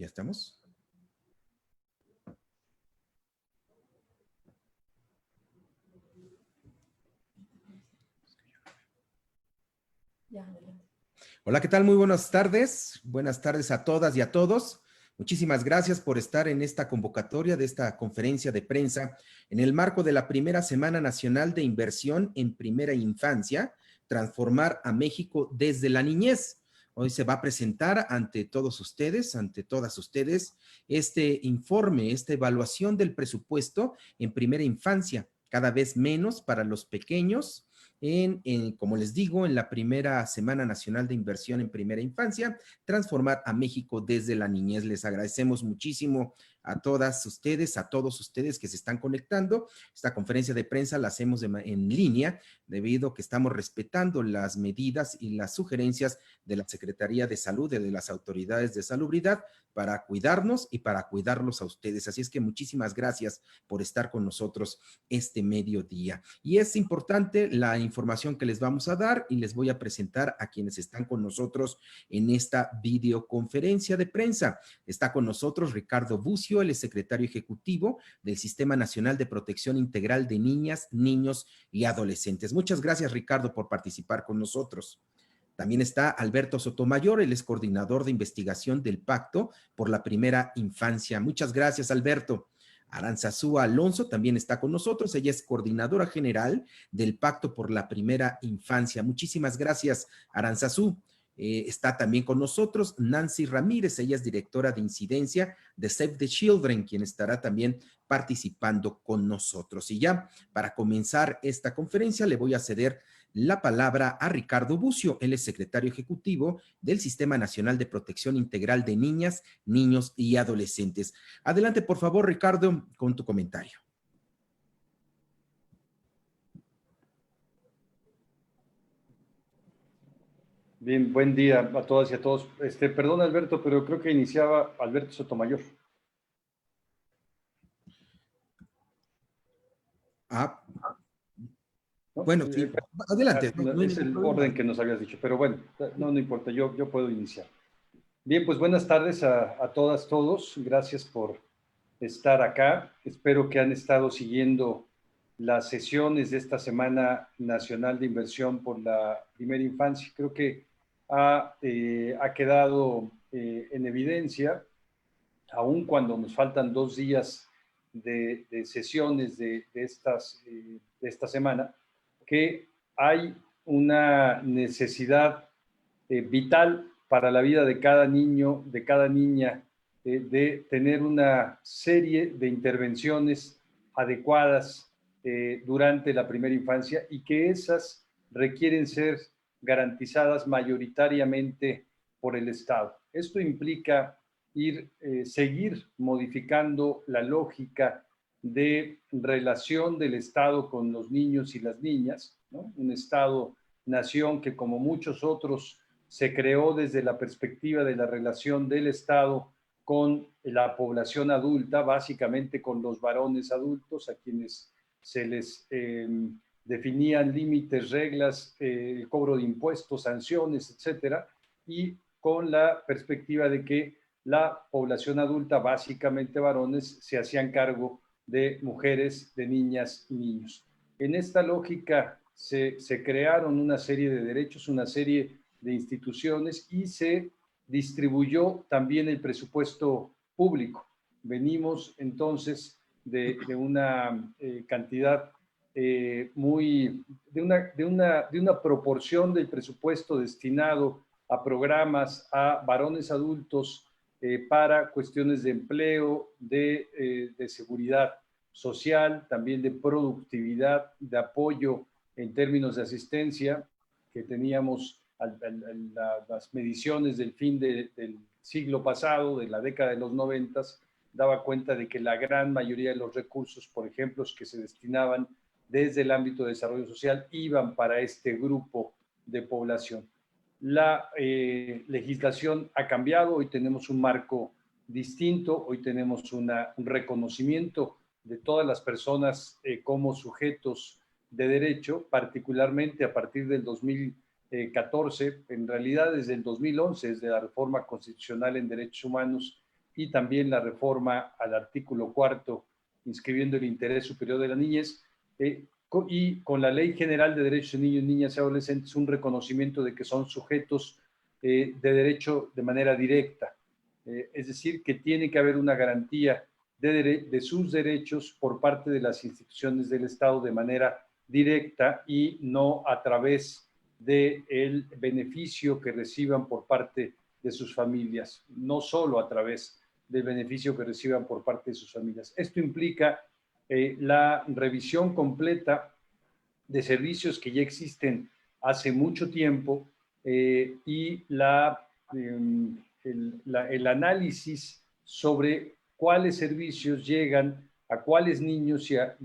¿Ya estamos? Hola, ¿qué tal? Muy buenas tardes. Buenas tardes a todas y a todos. Muchísimas gracias por estar en esta convocatoria de esta conferencia de prensa en el marco de la primera Semana Nacional de Inversión en Primera Infancia, Transformar a México desde la Niñez. Hoy se va a presentar ante todos ustedes, ante todas ustedes, este informe, esta evaluación del presupuesto en primera infancia, cada vez menos para los pequeños, como les digo, en la primera Semana Nacional de Inversión en Primera Infancia, Transformar a México desde la Niñez. Les agradecemos muchísimo a todas ustedes, a todos ustedes que se están conectando. Esta conferencia de prensa la hacemos en línea debido a que estamos respetando las medidas y las sugerencias de la Secretaría de Salud y de las autoridades de salubridad para cuidarnos y para cuidarlos a ustedes. Así es que muchísimas gracias por estar con nosotros este mediodía. Y es importante la información que les vamos a dar y les voy a presentar a quienes están con nosotros en esta videoconferencia de prensa. Está con nosotros Ricardo Bucio, el secretario ejecutivo del Sistema Nacional de Protección Integral de Niñas, Niños y Adolescentes. Muchas gracias, Ricardo, por participar con nosotros. También está Alberto Sotomayor, él es coordinador de investigación del Pacto por la Primera Infancia. Muchas gracias, Alberto. Aranzazúa Alonso también está con nosotros. Ella es coordinadora general del Pacto por la Primera Infancia. Muchísimas gracias, Aranzazú. Está también con nosotros Nancy Ramírez. Ella es directora de incidencia de Save the Children, quien estará también participando con nosotros. Y ya, para comenzar esta conferencia, le voy a ceder la palabra a Ricardo Bucio. Él es secretario ejecutivo del Sistema Nacional de Protección Integral de Niñas, Niños y Adolescentes. Adelante, por favor, Ricardo, con tu comentario. Bien, buen día a todas y a todos. Perdón, Alberto, pero creo que iniciaba Alberto Sotomayor. ¿No? Bueno, sí, adelante. No, es el orden que nos habías dicho, pero bueno, no importa, yo puedo iniciar. Bien, pues buenas tardes a todas, todos. Gracias por estar acá. Espero que han estado siguiendo las sesiones de esta Semana Nacional de Inversión por la Primera Infancia. Creo que ha quedado en evidencia, aun cuando nos faltan 2 días de sesiones de esta semana, que hay una necesidad vital para la vida de cada niño, de cada niña, de tener una serie de intervenciones adecuadas durante la primera infancia y que esas requieren ser garantizadas mayoritariamente por el Estado. Esto implica seguir modificando la lógica de relación del Estado con los niños y las niñas, ¿no? Un Estado-nación que, como muchos otros, se creó desde la perspectiva de la relación del Estado con la población adulta, básicamente con los varones adultos, a quienes se les definían límites, reglas, el cobro de impuestos, sanciones, etcétera, y con la perspectiva de que la población adulta, básicamente varones, se hacían cargo de mujeres, de niñas y niños. En esta lógica se crearon una serie de derechos, una serie de instituciones y se distribuyó también el presupuesto público. Venimos entonces de una cantidad de una proporción del presupuesto destinado a programas a varones adultos para cuestiones de empleo, de seguridad social, también de productividad, de apoyo en términos de asistencia, que teníamos las mediciones del fin del siglo pasado, de la década de los 90, daba cuenta de que la gran mayoría de los recursos, por ejemplo, que se destinaban desde el ámbito de desarrollo social, iban para este grupo de población. La legislación ha cambiado, hoy tenemos un marco distinto, hoy tenemos un reconocimiento de todas las personas como sujetos de derecho, particularmente a partir del 2014, en realidad desde el 2011, desde la reforma constitucional en derechos humanos, y también la reforma al artículo 4, inscribiendo el interés superior de la niñez, y con la Ley General de Derechos de Niños, Niñas y Adolescentes, un reconocimiento de que son sujetos de derecho de manera directa. Es decir, que tiene que haber una garantía de sus derechos por parte de las instituciones del Estado de manera directa y no a través del beneficio que reciban por parte de sus familias, no solo a través del beneficio que reciban por parte de sus familias. Esto implica la revisión completa de servicios que ya existen hace mucho tiempo y el análisis sobre cuáles servicios llegan a cuáles niños y a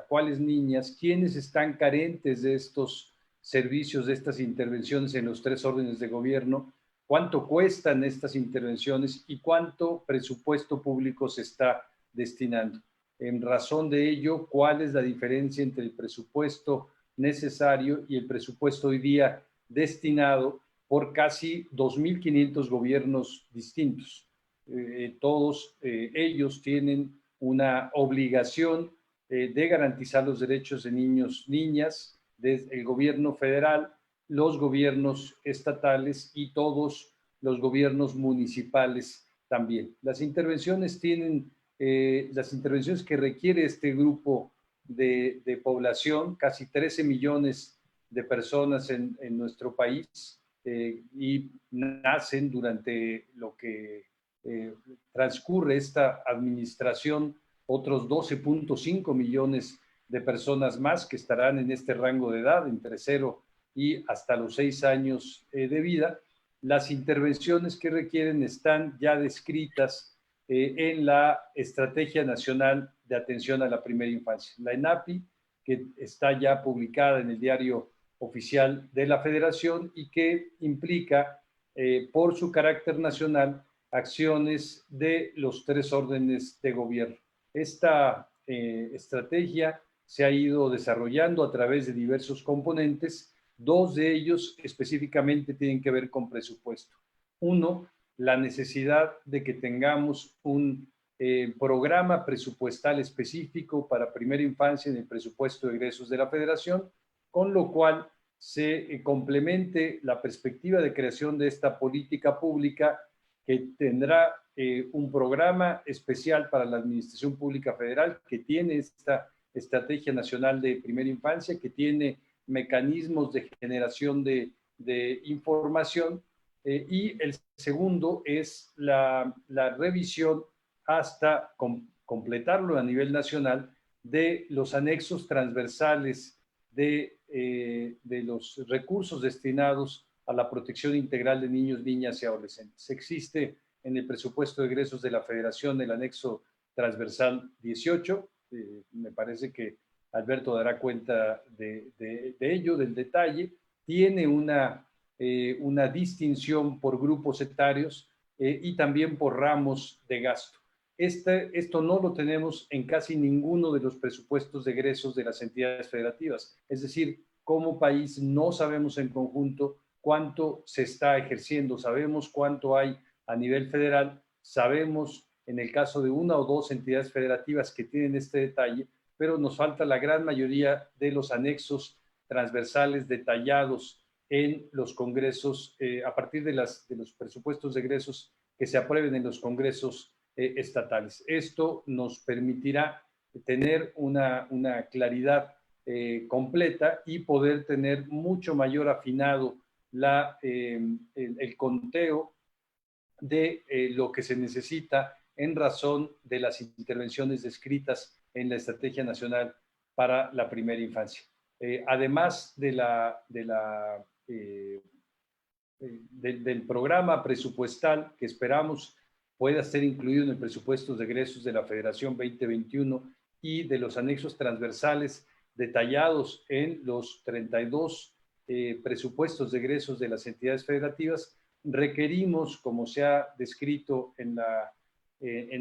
cuáles niñas, quiénes están carentes de estos servicios, de estas intervenciones en los 3 órdenes de gobierno, cuánto cuestan estas intervenciones y cuánto presupuesto público se está destinando. En razón de ello, ¿cuál es la diferencia entre el presupuesto necesario y el presupuesto hoy día destinado por casi 2.500 gobiernos distintos? Todos ellos tienen una obligación de garantizar los derechos de niños, niñas, desde el gobierno federal, los gobiernos estatales y todos los gobiernos municipales también. Las intervenciones que requiere este grupo de población, casi 13 millones de personas en nuestro país, y nacen durante lo que transcurre esta administración otros 12.5 millones de personas más que estarán en este rango de edad, entre 0 y hasta los 6 años de vida. Las intervenciones que requieren están ya descritas en la Estrategia Nacional de Atención a la Primera Infancia, la ENAPI, que está ya publicada en el Diario Oficial de la Federación y que implica, por su carácter nacional, acciones de los 3 órdenes de gobierno. Esta estrategia se ha ido desarrollando a través de diversos componentes. 2 de ellos específicamente tienen que ver con presupuesto. Uno, la necesidad de que tengamos un programa presupuestal específico para primera infancia en el presupuesto de egresos de la Federación, con lo cual se complemente la perspectiva de creación de esta política pública que tendrá un programa especial para la Administración Pública Federal, que tiene esta Estrategia Nacional de Primera Infancia, que tiene mecanismos de generación de información, y el segundo es la revisión hasta completarlo a nivel nacional de los anexos transversales de los recursos destinados a la protección integral de niños, niñas y adolescentes. Existe en el presupuesto de egresos de la Federación el anexo transversal 18, me parece que Alberto dará cuenta de ello, del detalle. Tiene una distinción por grupos etarios y también por ramos de gasto. Esto no lo tenemos en casi ninguno de los presupuestos de egresos de las entidades federativas. Es decir, como país no sabemos en conjunto cuánto se está ejerciendo, sabemos cuánto hay a nivel federal, sabemos en el caso de 1 o 2 entidades federativas que tienen este detalle, pero nos falta la gran mayoría de los anexos transversales detallados en los congresos, a partir de los presupuestos de egresos que se aprueben en los congresos estatales. Esto nos permitirá tener una claridad completa y poder tener mucho mayor afinado el conteo de lo que se necesita en razón de las intervenciones descritas en la Estrategia Nacional para la Primera Infancia. Además del programa presupuestal que esperamos pueda ser incluido en el presupuesto de egresos de la Federación 2021 y de los anexos transversales detallados en los 32 presupuestos de egresos de las entidades federativas, requerimos, como se ha descrito en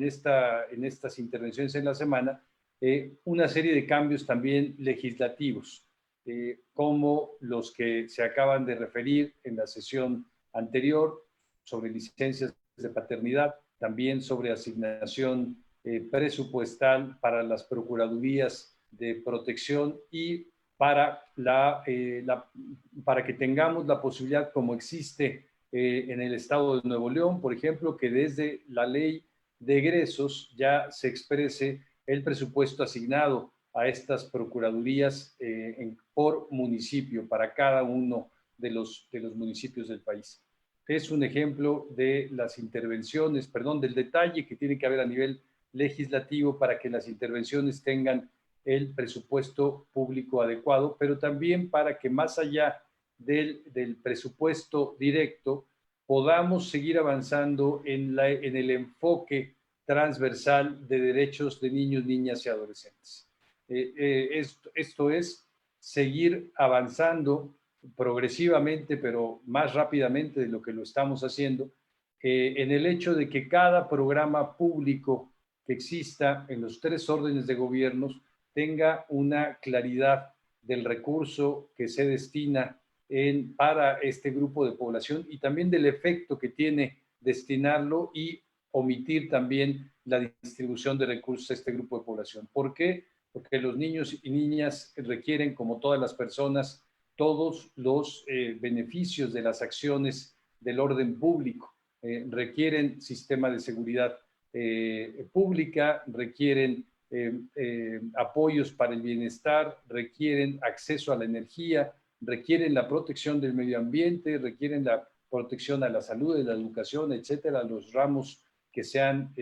estas intervenciones en la semana, una serie de cambios también legislativos, como los que se acaban de referir en la sesión anterior sobre licencias de paternidad, también sobre asignación presupuestal para las procuradurías de protección y para, para que tengamos la posibilidad, como existe en el estado de Nuevo León, por ejemplo, que desde la ley de egresos ya se exprese el presupuesto asignado a estas procuradurías por municipio para cada uno de los municipios del país. Es un ejemplo de las intervenciones, perdón, del detalle que tiene que haber a nivel legislativo para que las intervenciones tengan el presupuesto público adecuado, pero también para que más allá del presupuesto directo podamos seguir avanzando en el enfoque transversal de derechos de niños, niñas y adolescentes. Esto es seguir avanzando progresivamente, pero más rápidamente de lo que lo estamos haciendo, en el hecho de que cada programa público que exista en los 3 órdenes de gobiernos tenga una claridad del recurso que se destina para este grupo de población y también del efecto que tiene destinarlo y omitir también la distribución de recursos a este grupo de población. ¿Por qué? Porque los niños y niñas requieren, como todas las personas, todos los beneficios de las acciones del orden público. Requieren sistema de seguridad pública, requieren apoyos para el bienestar, requieren acceso a la energía, requieren la protección del medio ambiente, requieren la protección a la salud, a la educación, etcétera, los ramos que se han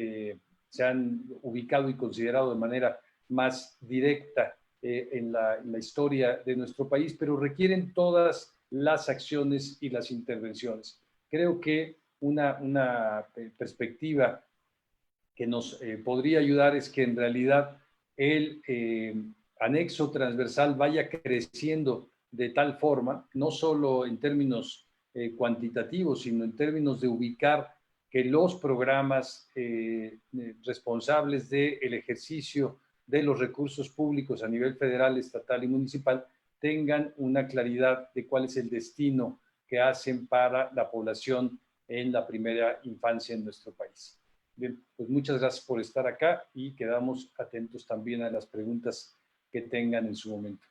ubicado y considerado de manera más directa en la historia de nuestro país, pero requieren todas las acciones y las intervenciones. Creo que una perspectiva que nos podría ayudar es que en realidad el anexo transversal vaya creciendo de tal forma, no solo en términos cuantitativos, sino en términos de ubicar que los programas responsables del ejercicio de los recursos públicos a nivel federal, estatal y municipal tengan una claridad de cuál es el destino que hacen para la población en la primera infancia en nuestro país. Bien, pues muchas gracias por estar acá y quedamos atentos también a las preguntas que tengan en su momento.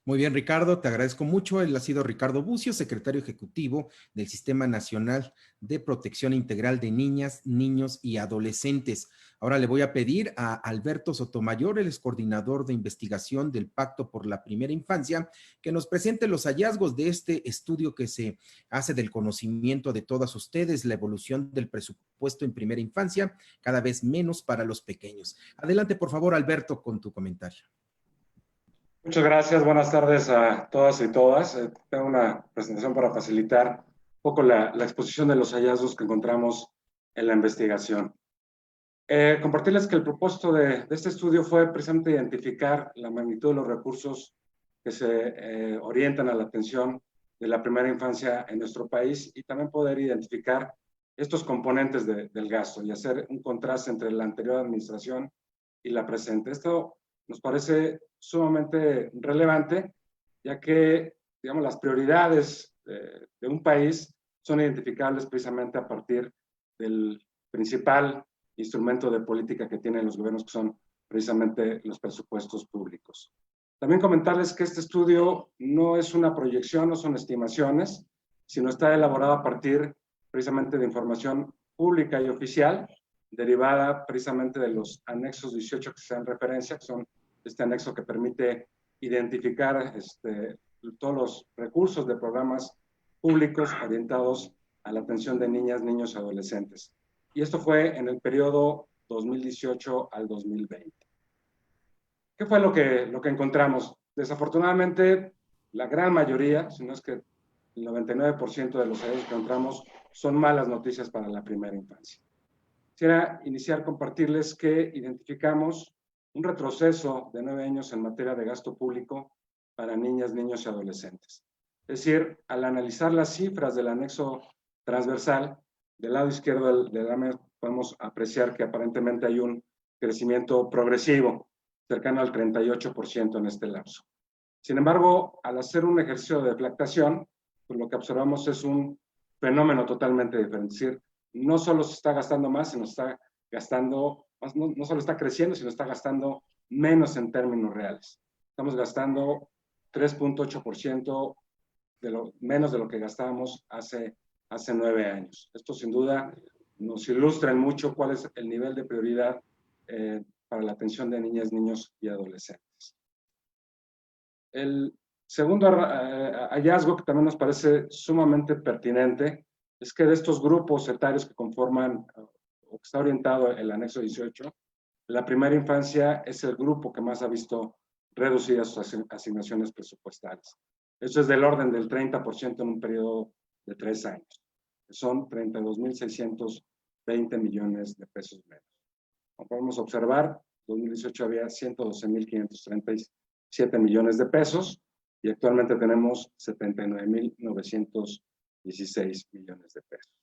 Muy bien, Ricardo, te agradezco mucho. Él ha sido Ricardo Bucio, secretario ejecutivo del Sistema Nacional de Protección Integral de Niñas, Niños y Adolescentes. Ahora le voy a pedir a Alberto Sotomayor, el coordinador de investigación del Pacto por la Primera Infancia, que nos presente los hallazgos de este estudio que se hace del conocimiento de todas ustedes, la evolución del presupuesto en primera infancia, cada vez menos para los pequeños. Adelante, por favor, Alberto, con tu comentario. Muchas gracias, buenas tardes a todas y todas. Tengo una presentación para facilitar un poco la exposición de los hallazgos que encontramos en la investigación. Compartirles que el propósito de este estudio fue precisamente identificar la magnitud de los recursos que se orientan a la atención de la primera infancia en nuestro país y también poder identificar estos componentes del gasto y hacer un contraste entre la anterior administración y la presente. Esto nos parece sumamente relevante, ya que, digamos, las prioridades de un país son identificables precisamente a partir del principal instrumento de política que tienen los gobiernos, que son precisamente los presupuestos públicos. También comentarles que este estudio no es una proyección, no son estimaciones, sino está elaborado a partir precisamente de información pública y oficial, derivada precisamente de los anexos 18 que se dan referencia, que son este anexo que permite identificar todos los recursos de programas públicos orientados a la atención de niñas, niños y adolescentes. Y esto fue en el periodo 2018 al 2020. ¿Qué fue lo que encontramos? Desafortunadamente, la gran mayoría, si no es que el 99% de los hallazgos que encontramos son malas noticias para la primera infancia. Quisiera iniciar compartirles que identificamos un retroceso de 9 años en materia de gasto público para niñas, niños y adolescentes. Es decir, al analizar las cifras del anexo transversal, del lado izquierdo del diagrama podemos apreciar que aparentemente hay un crecimiento progresivo, cercano al 38% en este lapso. Sin embargo, al hacer un ejercicio de deflactación, pues lo que observamos es un fenómeno totalmente diferente. Es decir, no solo se está gastando más, sino está gastando, no solo está creciendo, sino está gastando menos en términos reales. Estamos gastando 3.8% menos de lo que gastábamos hace 9 años. Esto sin duda nos ilustra mucho cuál es el nivel de prioridad para la atención de niñas, niños y adolescentes. El segundo hallazgo que también nos parece sumamente pertinente es que de estos grupos etarios que conforman o que está orientado el anexo 18, la primera infancia es el grupo que más ha visto reducidas sus asignaciones presupuestales. Eso es del orden del 30% en un periodo de 3 años. Son 32.620 millones de pesos menos. Como podemos observar, en 2018 había 112.537 millones de pesos y actualmente tenemos 79.916 millones de pesos.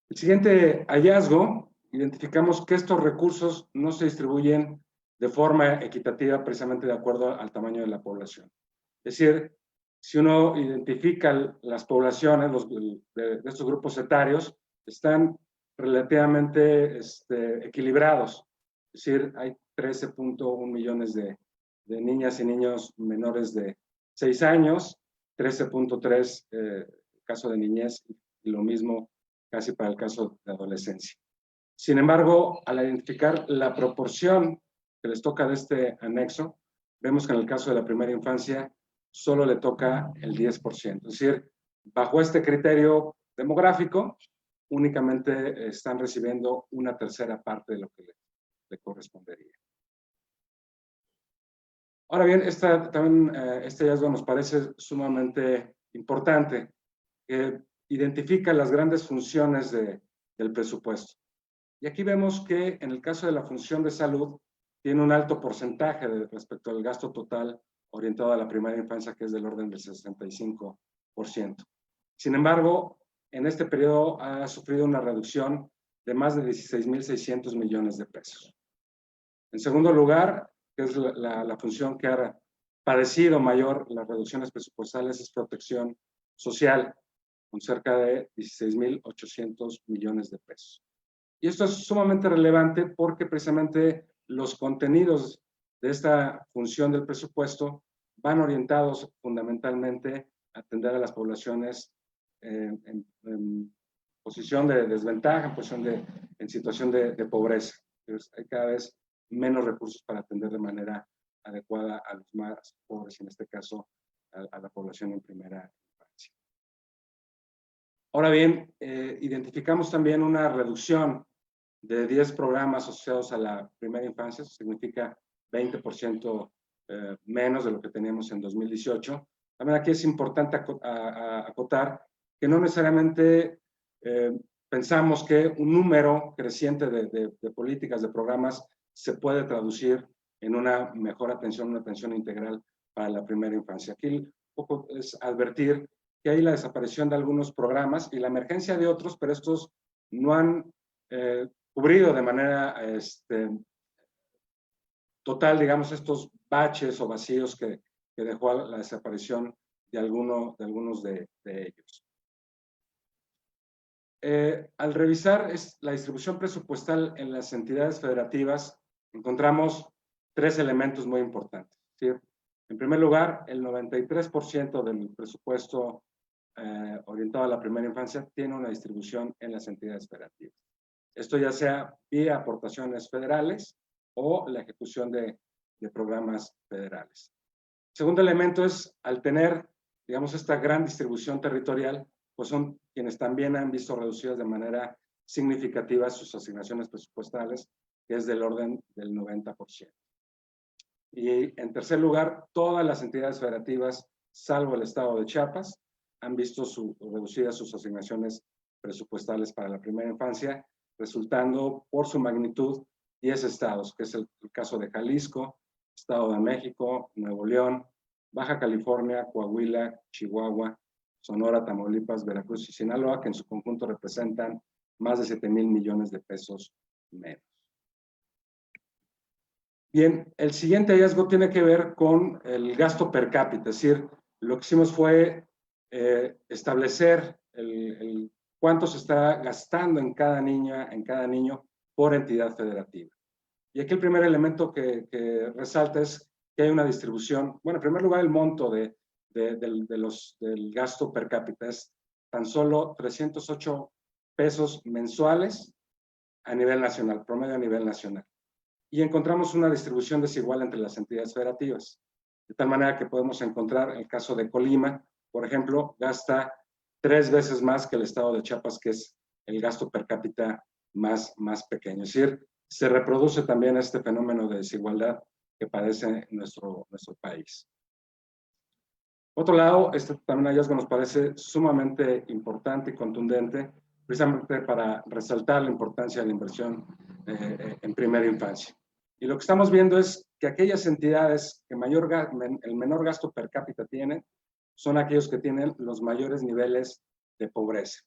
El siguiente hallazgo, identificamos que estos recursos no se distribuyen de forma equitativa precisamente de acuerdo al tamaño de la población. Es decir, si uno identifica las poblaciones de estos grupos etarios, están relativamente equilibrados. Es decir, hay 13.1 millones de niñas y niños menores de 6 años, 13.3 caso de niñez y lo mismo casi para el caso de adolescencia. Sin embargo, al identificar la proporción que les toca de este anexo, vemos que en el caso de la primera infancia solo le toca el 10%. Es decir, bajo este criterio demográfico, únicamente están recibiendo una tercera parte de lo que le correspondería. Ahora bien, este hallazgo nos parece sumamente importante. Identifica las grandes funciones del presupuesto. Y aquí vemos que en el caso de la función de salud, tiene un alto porcentaje respecto al gasto total orientado a la primera infancia, que es del orden del 65%. Sin embargo, en este periodo ha sufrido una reducción de más de 16.600 millones de pesos. En segundo lugar, que es la función que ha padecido mayor las reducciones presupuestales, es protección social, con cerca de 16.800 millones de pesos. Y esto es sumamente relevante porque precisamente los contenidos de esta función del presupuesto van orientados fundamentalmente a atender a las poblaciones en posición de desventaja, en situación de pobreza. Entonces, hay cada vez menos recursos para atender de manera adecuada a los más pobres, en este caso a la población en primera infancia. Ahora bien, identificamos también una reducción de 10 programas asociados a la primera infancia, eso significa 20% menos de lo que teníamos en 2018. También aquí es importante acotar que no necesariamente pensamos que un número creciente de políticas, de programas, se puede traducir en una mejor atención, una atención integral para la primera infancia. Aquí un poco es advertir que hay la desaparición de algunos programas y la emergencia de otros, pero estos no han cubrido de manera total, digamos, estos baches o vacíos que dejó la desaparición de algunos de ellos. Al revisar la distribución presupuestal en las entidades federativas, encontramos 3 elementos muy importantes. ¿Sí? En primer lugar, el 93% del presupuesto orientado a la primera infancia tiene una distribución en las entidades federativas. Esto ya sea vía aportaciones federales o la ejecución de programas federales. El segundo elemento es, al tener, digamos, esta gran distribución territorial, pues son quienes también han visto reducidas de manera significativa sus asignaciones presupuestales, que es del orden del 90%. Y en tercer lugar, todas las entidades federativas, salvo el estado de Chiapas, han visto reducidas sus asignaciones presupuestales para la primera infancia, resultando por su magnitud 10 estados, que es el caso de Jalisco, Estado de México, Nuevo León, Baja California, Coahuila, Chihuahua, Sonora, Tamaulipas, Veracruz y Sinaloa, que en su conjunto representan más de 7,000 millones de pesos menos. Bien, el siguiente hallazgo tiene que ver con el gasto per cápita, es decir, lo que hicimos fue establecer el cuánto se está gastando en cada niña, en cada niño por entidad federativa. Y aquí el primer elemento que resalta es que hay una distribución. Bueno, en primer lugar, el monto del gasto per cápita es tan solo 308 pesos mensuales a nivel nacional, promedio a nivel nacional. Y encontramos una distribución desigual entre las entidades federativas. De tal manera que podemos encontrar el caso de Colima, por ejemplo, gasta 3 veces más que el estado de Chiapas, que es el gasto per cápita más pequeño. Es decir, se reproduce también este fenómeno de desigualdad que padece nuestro país. Por otro lado, este también hallazgo nos parece sumamente importante y contundente, precisamente para resaltar la importancia de la inversión en primera infancia. Y lo que estamos viendo es que aquellas entidades que el menor gasto per cápita tienen, son aquellos que tienen los mayores niveles de pobreza.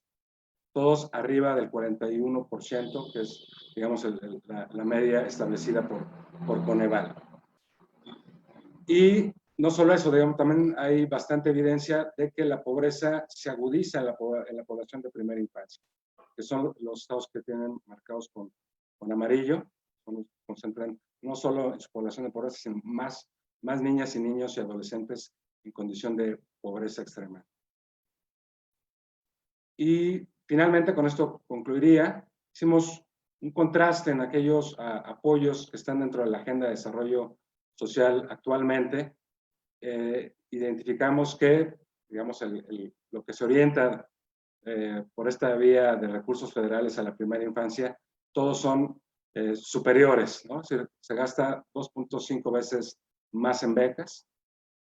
Todos arriba del 41%, que es, digamos, la media establecida por Coneval. Y no solo eso, digamos, también hay bastante evidencia de que la pobreza se agudiza en la población de primera infancia, que son los estados que tienen marcados con amarillo, concentran no solo en su población de pobreza, sino más niñas y niños y adolescentes en condición de pobreza extrema. Y finalmente, con esto concluiría, hicimos un contraste en aquellos apoyos que están dentro de la Agenda de Desarrollo Social actualmente. Identificamos que, digamos, lo que se orienta por esta vía de recursos federales a la primera infancia, todos son superiores, ¿no? Es decir, se gasta 2.5 veces más en becas,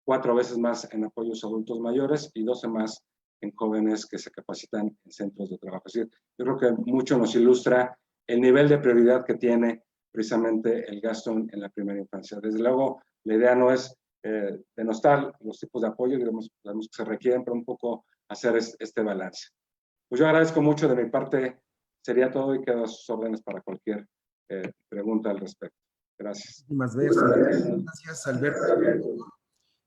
4 veces más en apoyos a adultos mayores y 12 más en jóvenes que se capacitan en centros de trabajo. Es decir, yo creo que mucho nos ilustra el nivel de prioridad que tiene precisamente el gasto en la primera infancia. Desde luego, la idea no es denostar los tipos de apoyo, digamos, que se requieren, pero un poco hacer este balance. Pues yo agradezco mucho, de mi parte sería todo y quedo a sus órdenes para cualquier pregunta al respecto. Gracias. Gracias, Alberto.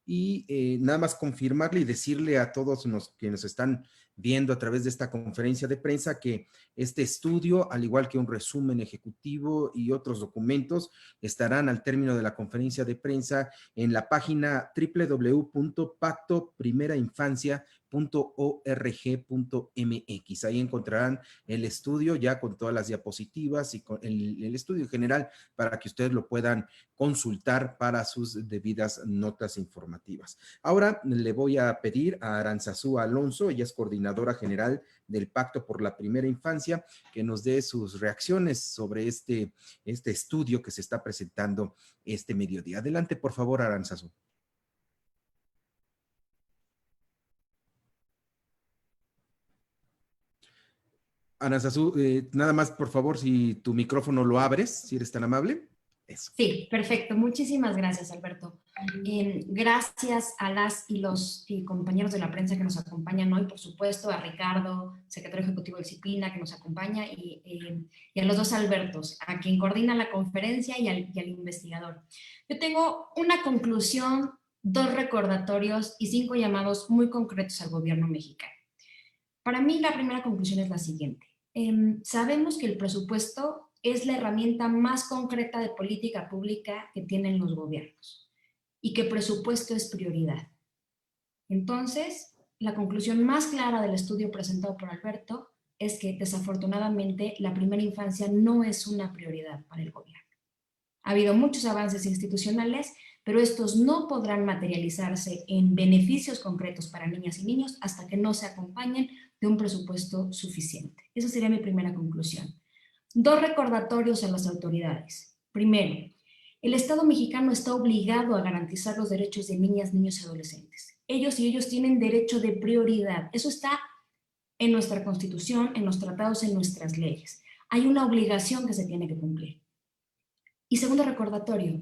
Y nada más confirmarle y decirle a todos los que nos están viendo a través de esta conferencia de prensa que este estudio, al igual que un resumen ejecutivo y otros documentos, estarán al término de la conferencia de prensa en la página www.pactoprimerainfancia.org.mx. Ahí encontrarán el estudio ya con todas las diapositivas y con el estudio general para que ustedes lo puedan consultar para sus debidas notas informativas. Ahora le voy a pedir a Aranzazú Alonso, ella es coordinadora general del Pacto por la Primera Infancia, que nos dé sus reacciones sobre este estudio que se está presentando este mediodía. Adelante, por favor, Aranzazú. Aranzazú, nada más, por favor, si tu micrófono lo abres, si eres tan amable. Eso. Sí, perfecto. Muchísimas gracias, Alberto. Gracias a las y los compañeros de la prensa que nos acompañan hoy, por supuesto, a Ricardo, secretario ejecutivo de Disciplina, que nos acompaña, y a los dos Albertos, a quien coordina la conferencia y al investigador. Yo tengo una conclusión, 2 recordatorios y 5 llamados muy concretos al gobierno mexicano. Para mí, la primera conclusión es la siguiente. Sabemos que el presupuesto es la herramienta más concreta de política pública que tienen los gobiernos y que presupuesto es prioridad. Entonces, la conclusión más clara del estudio presentado por Alberto es que desafortunadamente la primera infancia no es una prioridad para el gobierno. Ha habido muchos avances institucionales, pero estos no podrán materializarse en beneficios concretos para niñas y niños hasta que no se acompañen de un presupuesto suficiente. Esa sería mi primera conclusión. 2 recordatorios a las autoridades. Primero, el Estado mexicano está obligado a garantizar los derechos de niñas, niños y adolescentes. Ellos y ellos tienen derecho de prioridad. Eso está en nuestra Constitución, en los tratados, en nuestras leyes. Hay una obligación que se tiene que cumplir. Y segundo recordatorio,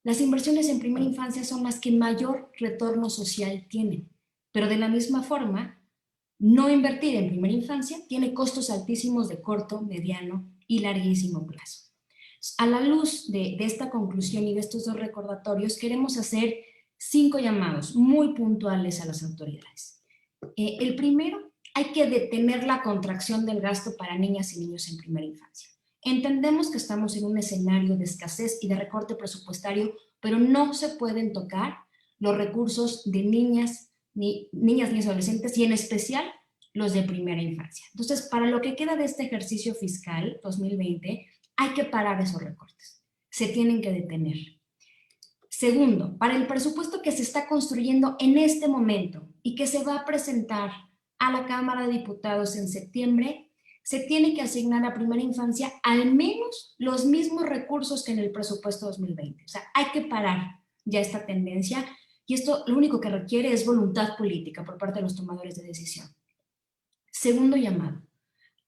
las inversiones en primera infancia son las que mayor retorno social tienen. Pero de la misma forma, no invertir en primera infancia tiene costos altísimos de corto, mediano y larguísimo plazo. A la luz de esta conclusión y de estos 2 recordatorios, queremos hacer 5 llamados muy puntuales a las autoridades. El primero hay que detener la contracción del gasto para niñas y niños en primera infancia. Entendemos que estamos en un escenario de escasez y de recorte presupuestario, pero no se pueden tocar los recursos de niñas, niños y adolescentes, y en especial los de primera infancia. Entonces, para lo que queda de este ejercicio fiscal 2020, hay que parar esos recortes. Se tienen que detener. Segundo, para el presupuesto que se está construyendo en este momento y que se va a presentar a la Cámara de Diputados en septiembre, se tiene que asignar a primera infancia al menos los mismos recursos que en el presupuesto 2020. O sea, hay que parar ya esta tendencia, y esto lo único que requiere es voluntad política por parte de los tomadores de decisión. Segundo llamado,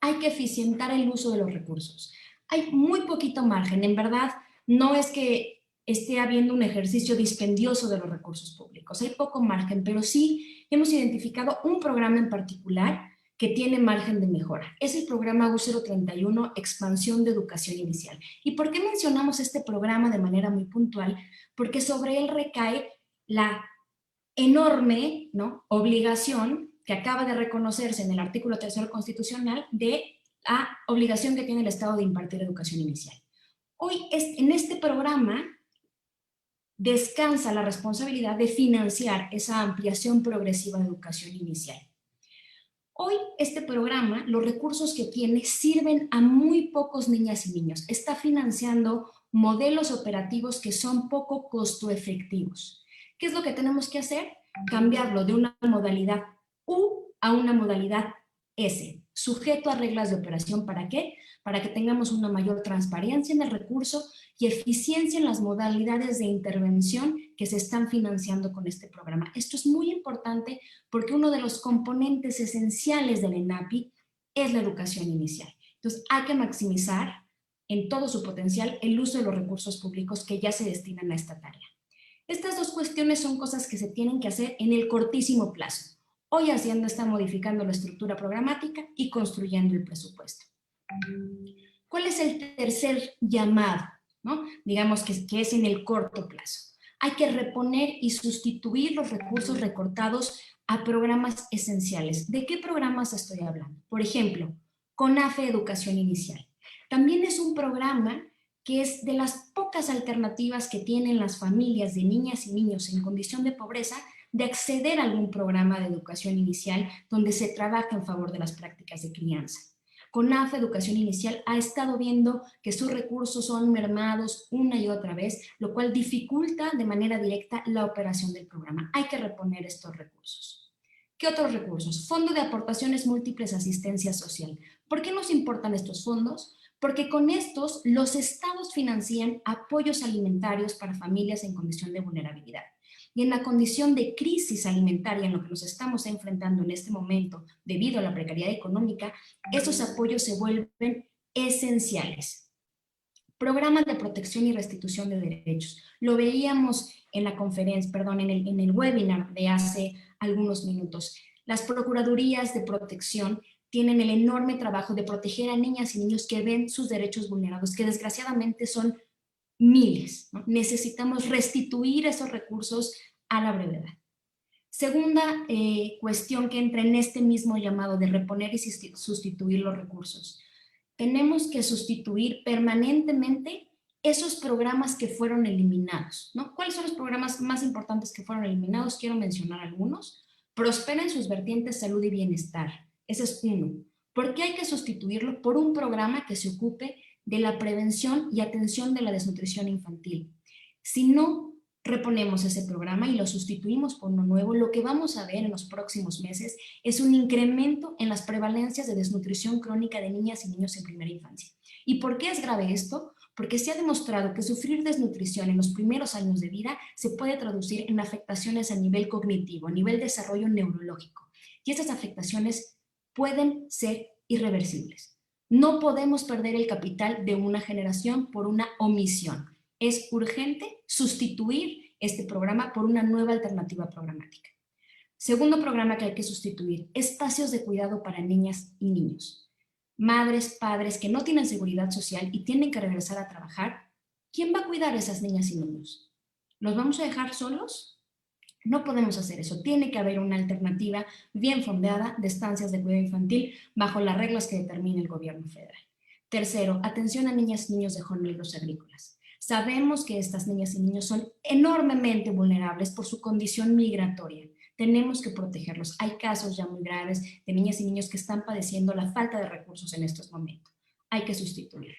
hay que eficientar el uso de los recursos. Hay muy poquito margen, en verdad, no es que esté habiendo un ejercicio dispendioso de los recursos públicos, hay poco margen, pero sí hemos identificado un programa en particular que tiene margen de mejora. Es el programa U031, Expansión de Educación Inicial. ¿Y por qué mencionamos este programa de manera muy puntual? Porque sobre él recae la enorme, ¿no?, obligación que acaba de reconocerse en el artículo 3 constitucional de la obligación que tiene el Estado de impartir educación inicial. Hoy, en este programa, descansa la responsabilidad de financiar esa ampliación progresiva de educación inicial. Hoy este programa, los recursos que tiene sirven a muy pocos niñas y niños. Está financiando modelos operativos que son poco costo efectivos. ¿Qué es lo que tenemos que hacer? Cambiarlo de una modalidad U a una modalidad S, sujeto a reglas de operación. ¿Para qué? Para que tengamos una mayor transparencia en el recurso y eficiencia en las modalidades de intervención que se están financiando con este programa. Esto es muy importante porque uno de los componentes esenciales del ENAPI es la educación inicial. Entonces, hay que maximizar en todo su potencial el uso de los recursos públicos que ya se destinan a esta tarea. Estas dos cuestiones son cosas que se tienen que hacer en el cortísimo plazo. Hoy Hacienda está modificando la estructura programática y construyendo el presupuesto. ¿Cuál es el tercer llamado? ¿No? Digamos que es en el corto plazo. Hay que reponer y sustituir los recursos recortados a programas esenciales. ¿De qué programas estoy hablando? Por ejemplo, CONAFE Educación Inicial. También es un programa que es de las pocas alternativas que tienen las familias de niñas y niños en condición de pobreza de acceder a algún programa de educación inicial donde se trabaja en favor de las prácticas de crianza. CONAFE Educación Inicial ha estado viendo que sus recursos son mermados una y otra vez, lo cual dificulta de manera directa la operación del programa. Hay que reponer estos recursos. ¿Qué otros recursos? Fondo de Aportaciones Múltiples Asistencia Social. ¿Por qué nos importan estos fondos? Porque con estos los estados financian apoyos alimentarios para familias en condición de vulnerabilidad. Y en la condición de crisis alimentaria en lo que nos estamos enfrentando en este momento debido a la precariedad económica, esos apoyos se vuelven esenciales. Programas de protección y restitución de derechos. Lo veíamos en la conferencia, en el webinar de hace algunos minutos. Las procuradurías de protección tienen el enorme trabajo de proteger a niñas y niños que ven sus derechos vulnerados, que desgraciadamente son miles, ¿no? Necesitamos restituir esos recursos a la brevedad. Segunda cuestión que entra en este mismo llamado de reponer y sustituir los recursos. Tenemos que sustituir permanentemente esos programas que fueron eliminados, ¿no? ¿Cuáles son los programas más importantes que fueron eliminados? Quiero mencionar algunos. Prospera en sus vertientes salud y bienestar. Ese es uno. ¿Por qué hay que sustituirlo por un programa que se ocupe de la prevención y atención de la desnutrición infantil? Si no reponemos ese programa y lo sustituimos por uno nuevo, lo que vamos a ver en los próximos meses es un incremento en las prevalencias de desnutrición crónica de niñas y niños en primera infancia. ¿Y por qué es grave esto? Porque se ha demostrado que sufrir desnutrición en los primeros años de vida se puede traducir en afectaciones a nivel cognitivo, a nivel desarrollo neurológico. Y estas afectaciones pueden ser irreversibles. No podemos perder el capital de una generación por una omisión. Es urgente sustituir este programa por una nueva alternativa programática. Segundo programa que hay que sustituir, espacios de cuidado para niñas y niños. Madres, padres que no tienen seguridad social y tienen que regresar a trabajar, ¿quién va a cuidar a esas niñas y niños? ¿Los vamos a dejar solos? No podemos hacer eso. Tiene que haber una alternativa bien fondeada de estancias de cuidado infantil bajo las reglas que determine el gobierno federal. Tercero, atención a niñas y niños de jornaleros agrícolas. Sabemos que estas niñas y niños son enormemente vulnerables por su condición migratoria. Tenemos que protegerlos. Hay casos ya muy graves de niñas y niños que están padeciendo la falta de recursos en estos momentos. Hay que sustituirlo.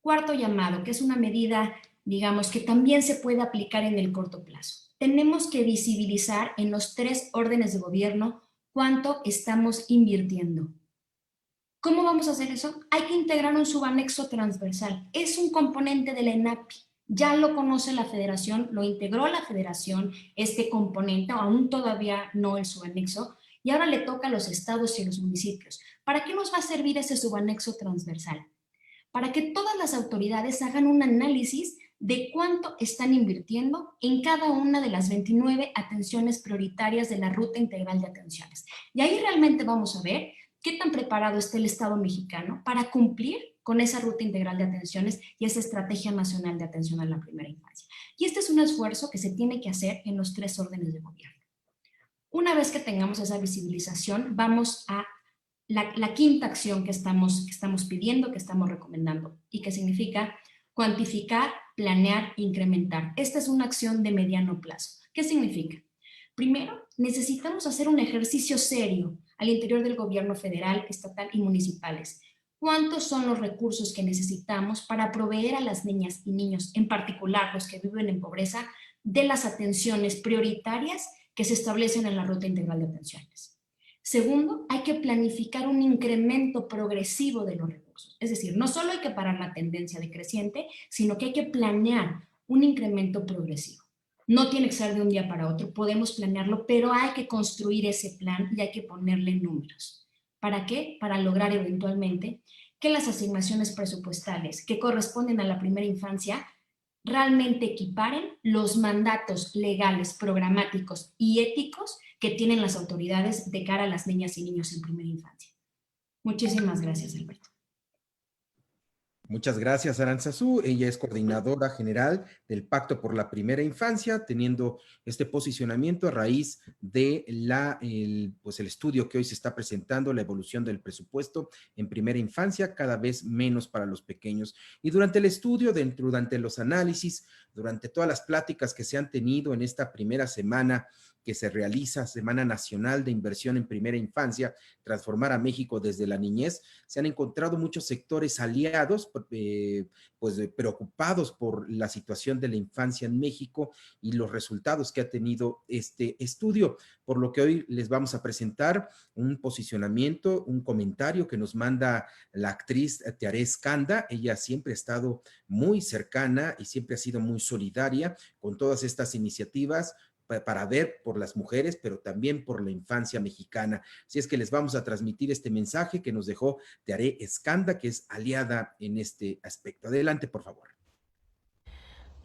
Cuarto llamado, que es una medida, digamos, que también se puede aplicar en el corto plazo. Tenemos que visibilizar en los 3 órdenes de gobierno cuánto estamos invirtiendo. ¿Cómo vamos a hacer eso? Hay que integrar un subanexo transversal. Es un componente de la ENAPI. Ya lo conoce la federación, lo integró la federación, este componente, aún todavía no el subanexo, y ahora le toca a los estados y a los municipios. ¿Para qué nos va a servir ese subanexo transversal? Para que todas las autoridades hagan un análisis de cuánto están invirtiendo en cada una de las 29 atenciones prioritarias de la Ruta Integral de Atenciones. Y ahí realmente vamos a ver qué tan preparado está el Estado mexicano para cumplir con esa Ruta Integral de Atenciones y esa Estrategia Nacional de Atención a la Primera Infancia. Y este es un esfuerzo que se tiene que hacer en los 3 órdenes de gobierno. Una vez que tengamos esa visibilización, vamos a la quinta acción que estamos pidiendo, que estamos recomendando, y que significa cuantificar, planear, incrementar. Esta es una acción de mediano plazo. ¿Qué significa? Primero, necesitamos hacer un ejercicio serio al interior del gobierno federal, estatal y municipales. ¿Cuántos son los recursos que necesitamos para proveer a las niñas y niños, en particular los que viven en pobreza, de las atenciones prioritarias que se establecen en la Ruta Integral de Atenciones? Segundo, hay que planificar un incremento progresivo de los recursos. Es decir, no solo hay que parar la tendencia decreciente, sino que hay que planear un incremento progresivo. No tiene que ser de un día para otro, podemos planearlo, pero hay que construir ese plan y hay que ponerle números. ¿Para qué? Para lograr eventualmente que las asignaciones presupuestales que corresponden a la primera infancia realmente equiparen los mandatos legales, programáticos y éticos que tienen las autoridades de cara a las niñas y niños en primera infancia. Muchísimas gracias, Alberto. Muchas gracias, Aranzazú. Ella es coordinadora general del Pacto por la Primera Infancia, teniendo este posicionamiento a raíz de el estudio que hoy se está presentando, la evolución del presupuesto en primera infancia, cada vez menos para los pequeños. Y durante el estudio, durante los análisis, durante todas las pláticas que se han tenido en esta primera semana que se realiza, Semana Nacional de Inversión en Primera Infancia, Transformar a México desde la Niñez, se han encontrado muchos sectores aliados, preocupados por la situación de la infancia en México y los resultados que ha tenido este estudio, por lo que hoy les vamos a presentar un posicionamiento, un comentario que nos manda la actriz Tiare Skanda. Ella siempre ha estado muy cercana y siempre ha sido muy solidaria con todas estas iniciativas para ver por las mujeres, pero también por la infancia mexicana. Así es que les vamos a transmitir este mensaje que nos dejó Tiare Skanda, que es aliada en este aspecto. Adelante, por favor.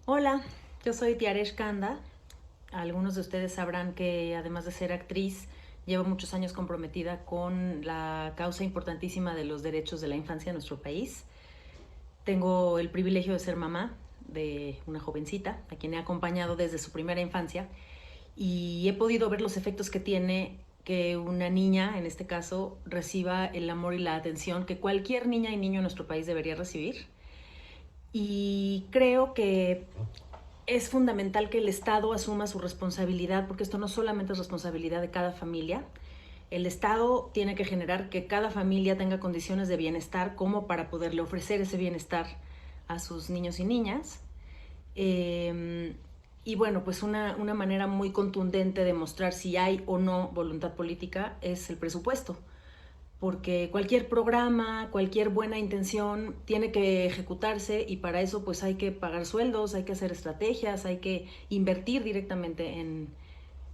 Hola, yo soy Tiare Skanda. Algunos de ustedes sabrán que además de ser actriz, llevo muchos años comprometida con la causa importantísima de los derechos de la infancia en nuestro país. Tengo el privilegio de ser mamá de una jovencita, a quien he acompañado desde su primera infancia, y he podido ver los efectos que tiene que una niña, en este caso, reciba el amor y la atención que cualquier niña y niño en nuestro país debería recibir. Y creo que es fundamental que el Estado asuma su responsabilidad, porque esto no solamente es responsabilidad de cada familia. El Estado tiene que generar que cada familia tenga condiciones de bienestar como para poderle ofrecer ese bienestar a sus niños y niñas. Y bueno, pues una manera muy contundente de mostrar si hay o no voluntad política es el presupuesto, porque cualquier programa, cualquier buena intención tiene que ejecutarse, y para eso pues hay que pagar sueldos, hay que hacer estrategias, hay que invertir directamente en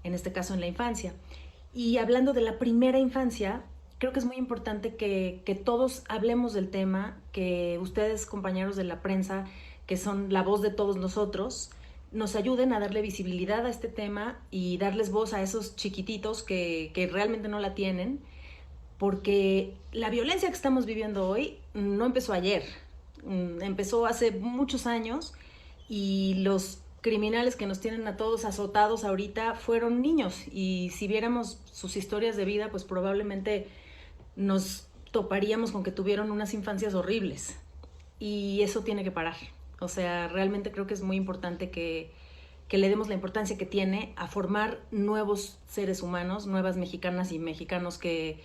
este caso en la infancia. Y hablando de la primera infancia, creo que es muy importante que todos hablemos del tema, que ustedes, compañeros de la prensa, que son la voz de todos nosotros, nos ayuden a darle visibilidad a este tema y darles voz a esos chiquititos que realmente no la tienen, porque la violencia que estamos viviendo hoy no empezó ayer, empezó hace muchos años, y los criminales que nos tienen a todos azotados ahorita fueron niños, y si viéramos sus historias de vida, pues probablemente nos toparíamos con que tuvieron unas infancias horribles, y eso tiene que parar. O sea, realmente creo que es muy importante que le demos la importancia que tiene a formar nuevos seres humanos, nuevas mexicanas y mexicanos que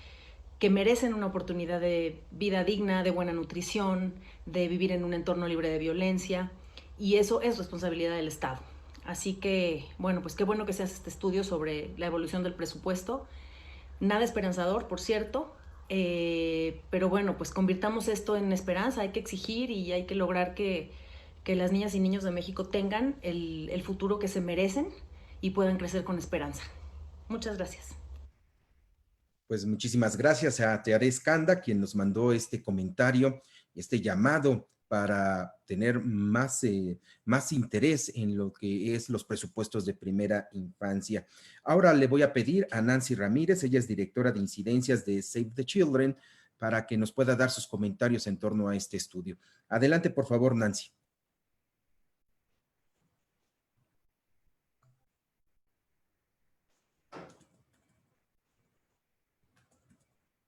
merecen una oportunidad de vida digna, de buena nutrición, de vivir en un entorno libre de violencia, y eso es responsabilidad del Estado. Así que, bueno, pues qué bueno que se hace este estudio sobre la evolución del presupuesto. Nada esperanzador, por cierto, pero bueno, pues convirtamos esto en esperanza. Hay que exigir y hay que lograr que las niñas y niños de México tengan el futuro que se merecen y puedan crecer con esperanza. Muchas gracias. Pues muchísimas gracias a Teare Skanda, quien nos mandó este comentario, este llamado para tener más interés en lo que es los presupuestos de primera infancia. Ahora le voy a pedir a Nancy Ramírez, ella es directora de incidencias de Save the Children, para que nos pueda dar sus comentarios en torno a este estudio. Adelante, por favor, Nancy.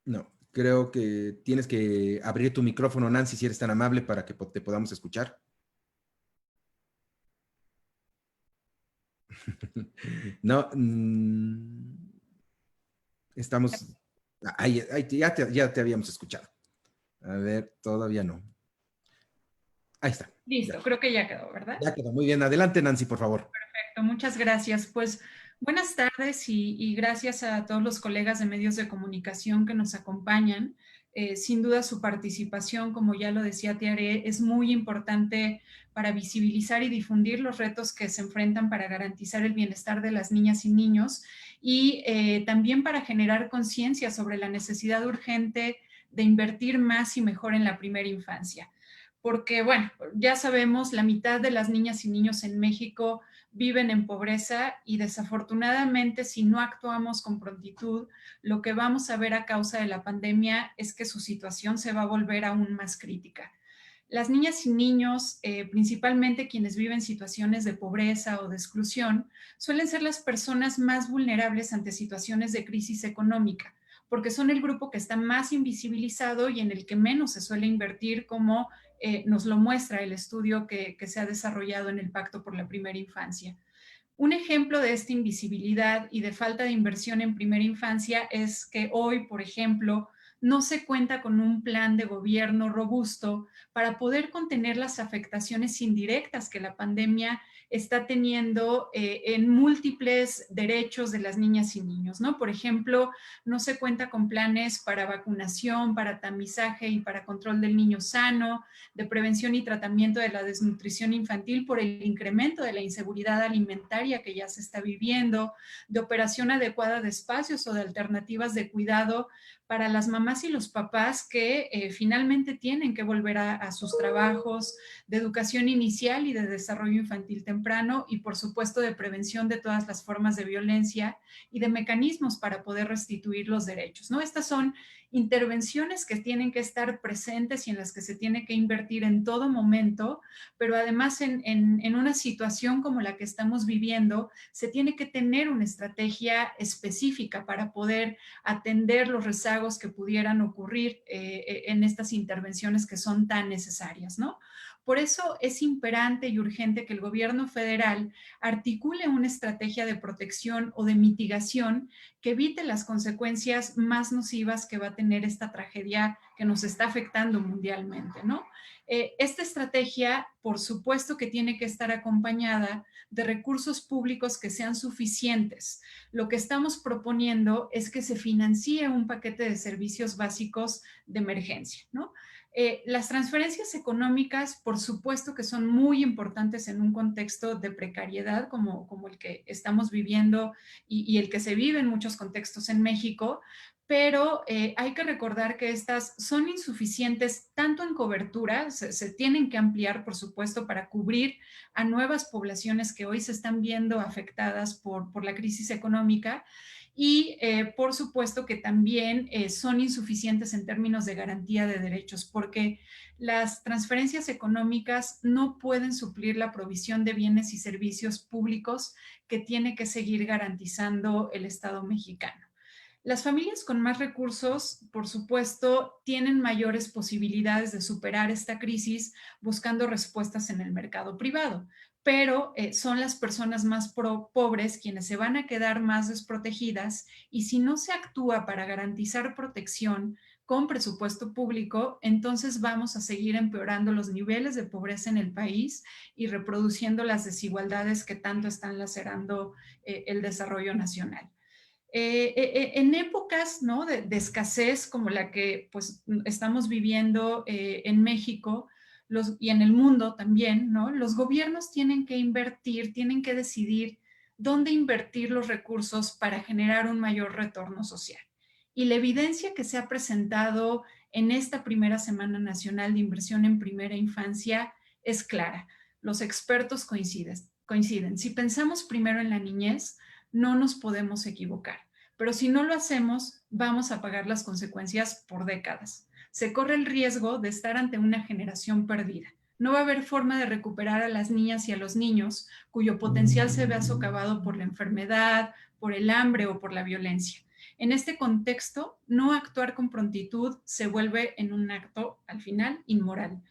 No, creo que tienes que abrir tu micrófono, Nancy, si eres tan amable, para que te podamos escuchar. No, estamos... ya te habíamos escuchado. A ver, todavía no. Ahí está. Listo, Ya. creo que ya quedó, ¿verdad? Ya quedó. Muy bien. Adelante, Nancy, por favor. Perfecto, muchas gracias. Pues buenas tardes y gracias a todos los colegas de medios de comunicación que nos acompañan. Sin duda su participación, como ya lo decía Tiare, es muy importante para visibilizar y difundir los retos que se enfrentan para garantizar el bienestar de las niñas y niños, y también para generar conciencia sobre la necesidad urgente de invertir más y mejor en la primera infancia. Porque, bueno, ya sabemos, la mitad de las niñas y niños en México viven en pobreza, y desafortunadamente, si no actuamos con prontitud, lo que vamos a ver a causa de la pandemia es que su situación se va a volver aún más crítica. Las niñas y niños, principalmente quienes viven situaciones de pobreza o de exclusión, suelen ser las personas más vulnerables ante situaciones de crisis económica, porque son el grupo que está más invisibilizado y en el que menos se suele invertir, como nos lo muestra el estudio que se ha desarrollado en el Pacto por la Primera Infancia. Un ejemplo de esta invisibilidad y de falta de inversión en primera infancia es que hoy, por ejemplo, no se cuenta con un plan de gobierno robusto para poder contener las afectaciones indirectas que la pandemia está teniendo en múltiples derechos de las niñas y niños, ¿no? Por ejemplo, no se cuenta con planes para vacunación, para tamizaje y para control del niño sano, de prevención y tratamiento de la desnutrición infantil por el incremento de la inseguridad alimentaria que ya se está viviendo, de operación adecuada de espacios o de alternativas de cuidado para las mamás y los papás que finalmente tienen que volver a sus trabajos, de educación inicial y de desarrollo infantil temprano, y por supuesto de prevención de todas las formas de violencia y de mecanismos para poder restituir los derechos, ¿no? Estas son intervenciones que tienen que estar presentes y en las que se tiene que invertir en todo momento, pero además en una situación como la que estamos viviendo, se tiene que tener una estrategia específica para poder atender los rezagos que pudieran ocurrir en estas intervenciones que son tan necesarias, ¿no? Por eso es imperante y urgente que el gobierno federal articule una estrategia de protección o de mitigación que evite las consecuencias más nocivas que va a tener esta tragedia que nos está afectando mundialmente, ¿no? Esta estrategia, por supuesto que tiene que estar acompañada de recursos públicos que sean suficientes. Lo que estamos proponiendo es que se financie un paquete de servicios básicos de emergencia, ¿no? Las transferencias económicas, por supuesto que son muy importantes en un contexto de precariedad como el que estamos viviendo y el que se vive en muchos contextos en México, pero hay que recordar que estas son insuficientes tanto en cobertura, se tienen que ampliar, por supuesto, para cubrir a nuevas poblaciones que hoy se están viendo afectadas por la crisis económica, y por supuesto que también son insuficientes en términos de garantía de derechos, porque las transferencias económicas no pueden suplir la provisión de bienes y servicios públicos que tiene que seguir garantizando el Estado mexicano. Las familias con más recursos, por supuesto, tienen mayores posibilidades de superar esta crisis buscando respuestas en el mercado privado, pero son las personas más pobres quienes se van a quedar más desprotegidas, y si no se actúa para garantizar protección con presupuesto público, entonces vamos a seguir empeorando los niveles de pobreza en el país y reproduciendo las desigualdades que tanto están lacerando el desarrollo nacional. En épocas, ¿no?, de escasez como la que pues, estamos viviendo en México y en el mundo también, ¿no?, los gobiernos tienen que invertir, tienen que decidir dónde invertir los recursos para generar un mayor retorno social. Y la evidencia que se ha presentado en esta primera Semana Nacional de Inversión en Primera Infancia es clara. Los expertos coinciden. Si pensamos primero en la niñez, no nos podemos equivocar. Pero si no lo hacemos, vamos a pagar las consecuencias por décadas. Se corre el riesgo de estar ante una generación perdida. No va a haber forma de recuperar a las niñas y a los niños cuyo potencial se vea socavado por la enfermedad, por el hambre o por la violencia. En este contexto, no actuar con prontitud se vuelve en un acto, al final, inmoral.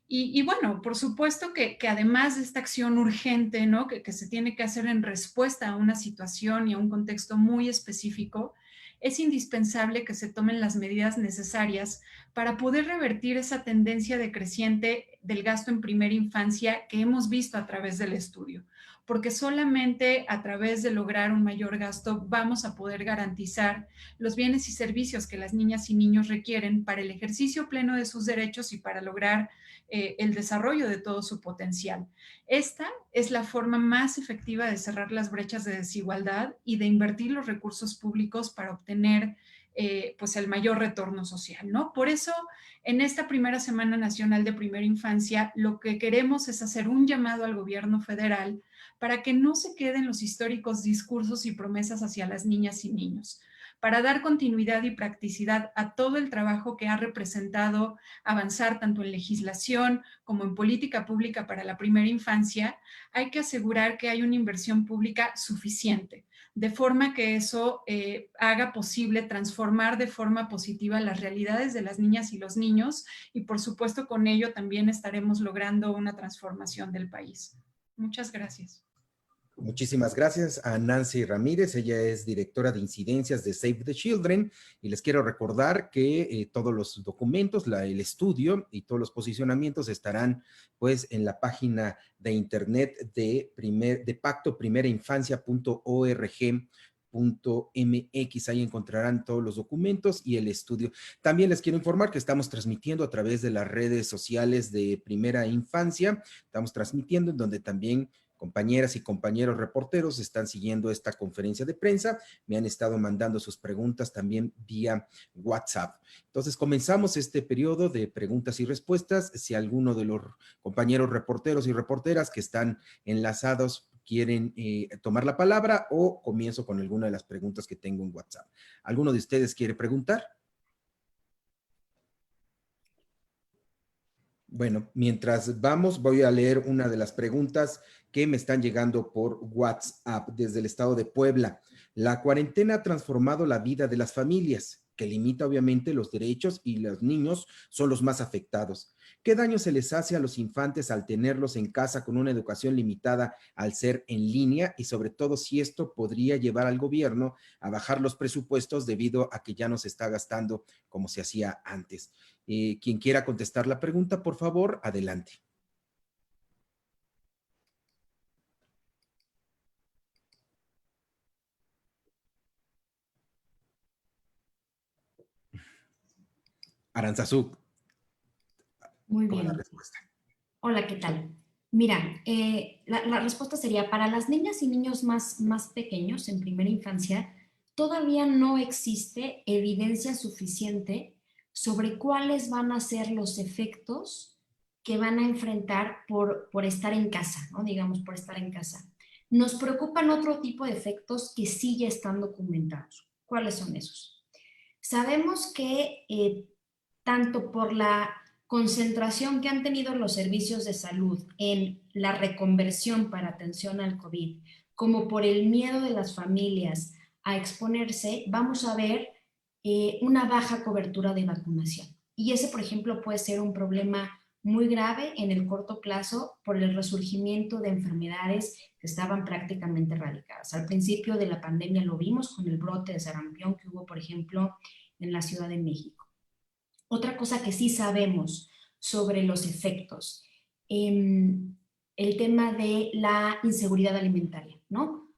Y bueno, por supuesto que además de esta acción urgente, ¿no?, que se tiene que hacer en respuesta a una situación y a un contexto muy específico, es indispensable que se tomen las medidas necesarias para poder revertir esa tendencia decreciente del gasto en primera infancia que hemos visto a través del estudio, porque solamente a través de lograr un mayor gasto vamos a poder garantizar los bienes y servicios que las niñas y niños requieren para el ejercicio pleno de sus derechos y para lograr el desarrollo de todo su potencial. Esta es la forma más efectiva de cerrar las brechas de desigualdad y de invertir los recursos públicos para obtener pues el mayor retorno social, ¿no? Por eso, en esta primera Semana Nacional de Primera Infancia, lo que queremos es hacer un llamado al gobierno federal para que no se queden los históricos discursos y promesas hacia las niñas y niños, para dar continuidad y practicidad a todo el trabajo que ha representado avanzar tanto en legislación como en política pública para la primera infancia. Hay que asegurar que hay una inversión pública suficiente, de forma que eso haga posible transformar de forma positiva las realidades de las niñas y los niños, y por supuesto con ello también estaremos logrando una transformación del país. Muchas gracias. Muchísimas gracias a Nancy Ramírez. Ella es directora de incidencias de Save the Children, y les quiero recordar que todos los documentos, el estudio y todos los posicionamientos estarán pues en la página de internet de pactoprimerainfancia.org.mx. Ahí encontrarán todos los documentos y el estudio. También les quiero informar que estamos transmitiendo a través de las redes sociales de Primera Infancia. Estamos transmitiendo en donde también compañeras y compañeros reporteros están siguiendo esta conferencia de prensa. Me han estado mandando sus preguntas también vía WhatsApp. Entonces, comenzamos este periodo de preguntas y respuestas. Si alguno de los compañeros reporteros y reporteras que están enlazados quieren tomar la palabra, o comienzo con alguna de las preguntas que tengo en WhatsApp. ¿Alguno de ustedes quiere preguntar? Bueno, mientras vamos, voy a leer una de las preguntas que me están llegando por WhatsApp desde el estado de Puebla. La cuarentena ha transformado la vida de las familias, que limita obviamente los derechos, y los niños son los más afectados. ¿Qué daño se les hace a los infantes al tenerlos en casa con una educación limitada al ser en línea? Y sobre todo, si esto podría llevar al gobierno a bajar los presupuestos debido a que ya no se está gastando como se hacía antes. Quien quiera contestar la pregunta, por favor, adelante. Aranzazú. Muy Con la bien. respuesta. Hola, ¿qué tal? Mira, la respuesta sería, para las niñas y niños más pequeños en primera infancia, todavía no existe evidencia suficiente sobre cuáles van a ser los efectos que van a enfrentar por estar en casa, ¿no? Digamos, por estar en casa. Nos preocupan otro tipo de efectos que sí ya están documentados. ¿Cuáles son esos? Sabemos que tanto por la concentración que han tenido los servicios de salud en la reconversión para atención al COVID, como por el miedo de las familias a exponerse, vamos a ver una baja cobertura de vacunación. Y ese, por ejemplo, puede ser un problema muy grave en el corto plazo por el resurgimiento de enfermedades que estaban prácticamente erradicadas. Al principio de la pandemia lo vimos con el brote de sarampión que hubo, por ejemplo, en la Ciudad de México. Otra cosa que sí sabemos sobre los efectos, el tema de la inseguridad alimentaria, ¿no?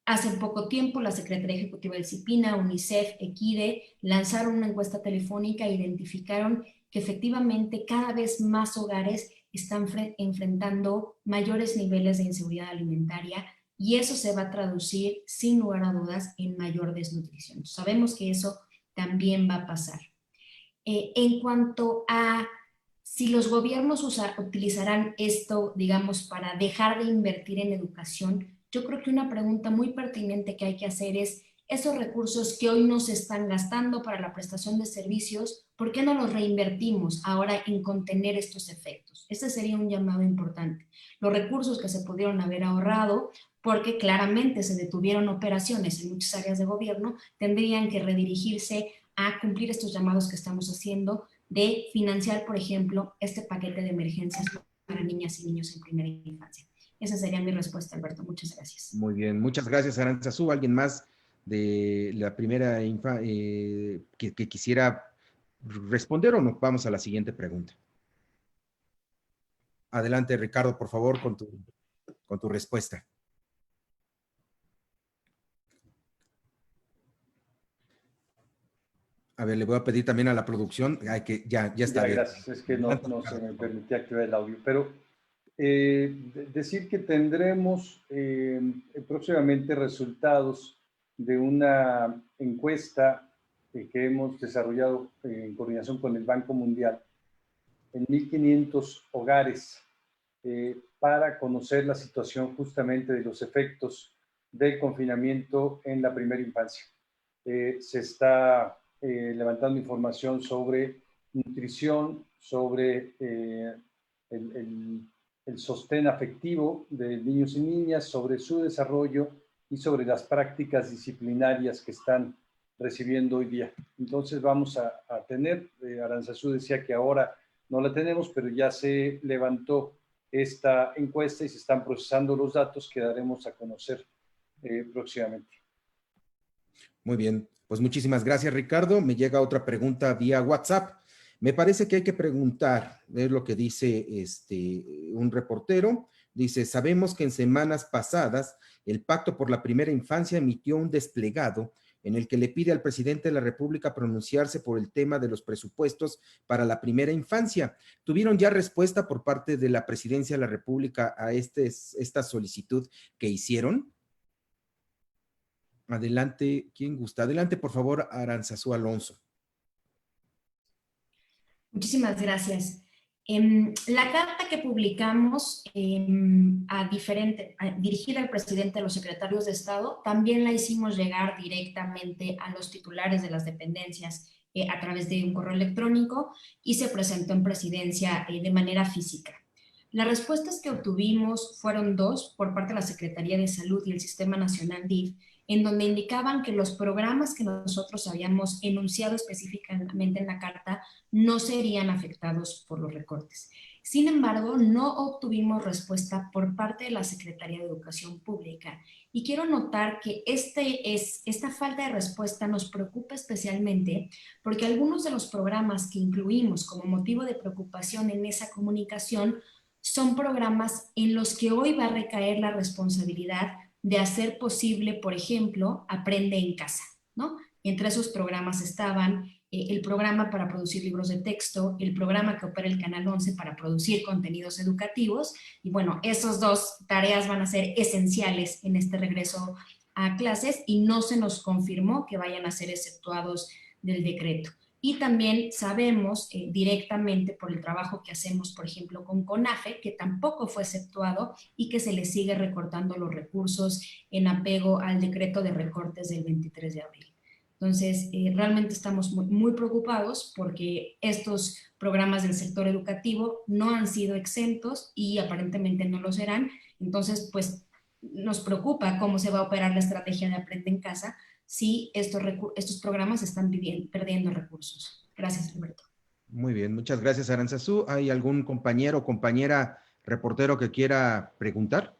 Hace poco tiempo la Secretaría Ejecutiva del CIPINA, UNICEF, EQUIDE lanzaron una encuesta telefónica e identificaron que efectivamente cada vez más hogares están enfrentando mayores niveles de inseguridad alimentaria y eso se va a traducir sin lugar a dudas en mayor desnutrición. Sabemos que eso también va a pasar. En cuanto a si los gobiernos utilizarán esto, digamos, para dejar de invertir en educación, yo creo que una pregunta muy pertinente que hay que hacer es, esos recursos que hoy no se están gastando para la prestación de servicios, ¿por qué no los reinvertimos ahora en contener estos efectos? Ese sería un llamado importante. Los recursos que se pudieron haber ahorrado, porque claramente se detuvieron operaciones en muchas áreas de gobierno, tendrían que redirigirse a cumplir estos llamados que estamos haciendo de financiar, por ejemplo, este paquete de emergencias para niñas y niños en primera infancia. Esa sería mi respuesta, Alberto. Muchas gracias. Muy bien, muchas gracias, Aranzazú. ¿Alguien más de la primera que quisiera responder o no? Vamos a la siguiente pregunta. Adelante, Ricardo, por favor, con tu respuesta. A ver, le voy a pedir también a la producción, ya está. Ya, gracias, es que no se me permitía activar el audio, pero decir que tendremos próximamente resultados de una encuesta que hemos desarrollado en coordinación con el Banco Mundial en 1.500 hogares para conocer la situación justamente de los efectos del confinamiento en la primera infancia. Se está levantando información sobre nutrición, sobre el sostén afectivo de niños y niñas, sobre su desarrollo y sobre las prácticas disciplinarias que están recibiendo hoy día. Entonces vamos a tener, Aranzazú decía que ahora no la tenemos, pero ya se levantó esta encuesta y se están procesando los datos que daremos a conocer próximamente. Muy bien, pues muchísimas gracias, Ricardo. Me llega otra pregunta vía WhatsApp. Me parece que hay que preguntar, es lo que dice un reportero. Dice, sabemos que en semanas pasadas el Pacto por la Primera Infancia emitió un desplegado en el que le pide al presidente de la República pronunciarse por el tema de los presupuestos para la primera infancia. ¿Tuvieron ya respuesta por parte de la Presidencia de la República a esta solicitud que hicieron? Adelante, ¿quién gusta? Adelante, por favor, Aranzazú Alonso. Muchísimas gracias. La carta que publicamos dirigida al presidente, a los secretarios de Estado, también la hicimos llegar directamente a los titulares de las dependencias a través de un correo electrónico y se presentó en presidencia de manera física. Las respuestas que obtuvimos fueron dos por parte de la Secretaría de Salud y el Sistema Nacional DIF, en donde indicaban que los programas que nosotros habíamos enunciado específicamente en la carta no serían afectados por los recortes. Sin embargo, no obtuvimos respuesta por parte de la Secretaría de Educación Pública. Y quiero notar que esta falta de respuesta nos preocupa especialmente porque algunos de los programas que incluimos como motivo de preocupación en esa comunicación son programas en los que hoy va a recaer la responsabilidad de hacer posible, por ejemplo, Aprende en Casa, ¿no? Entre esos programas estaban el programa para producir libros de texto, el programa que opera el Canal 11 para producir contenidos educativos, y bueno, esas dos tareas van a ser esenciales en este regreso a clases y no se nos confirmó que vayan a ser exceptuados del decreto. Y también sabemos directamente por el trabajo que hacemos, por ejemplo, con CONAFE, que tampoco fue exceptuado y que se le sigue recortando los recursos en apego al decreto de recortes del 23 de abril. Entonces, realmente estamos muy preocupados porque estos programas del sector educativo no han sido exentos y aparentemente no lo serán. Entonces, pues nos preocupa cómo se va a operar la estrategia de Aprende en Casa si estos programas están perdiendo recursos. Gracias, Alberto. Muy bien, muchas gracias, Aranzazú. ¿Hay algún compañero o compañera reportero que quiera preguntar?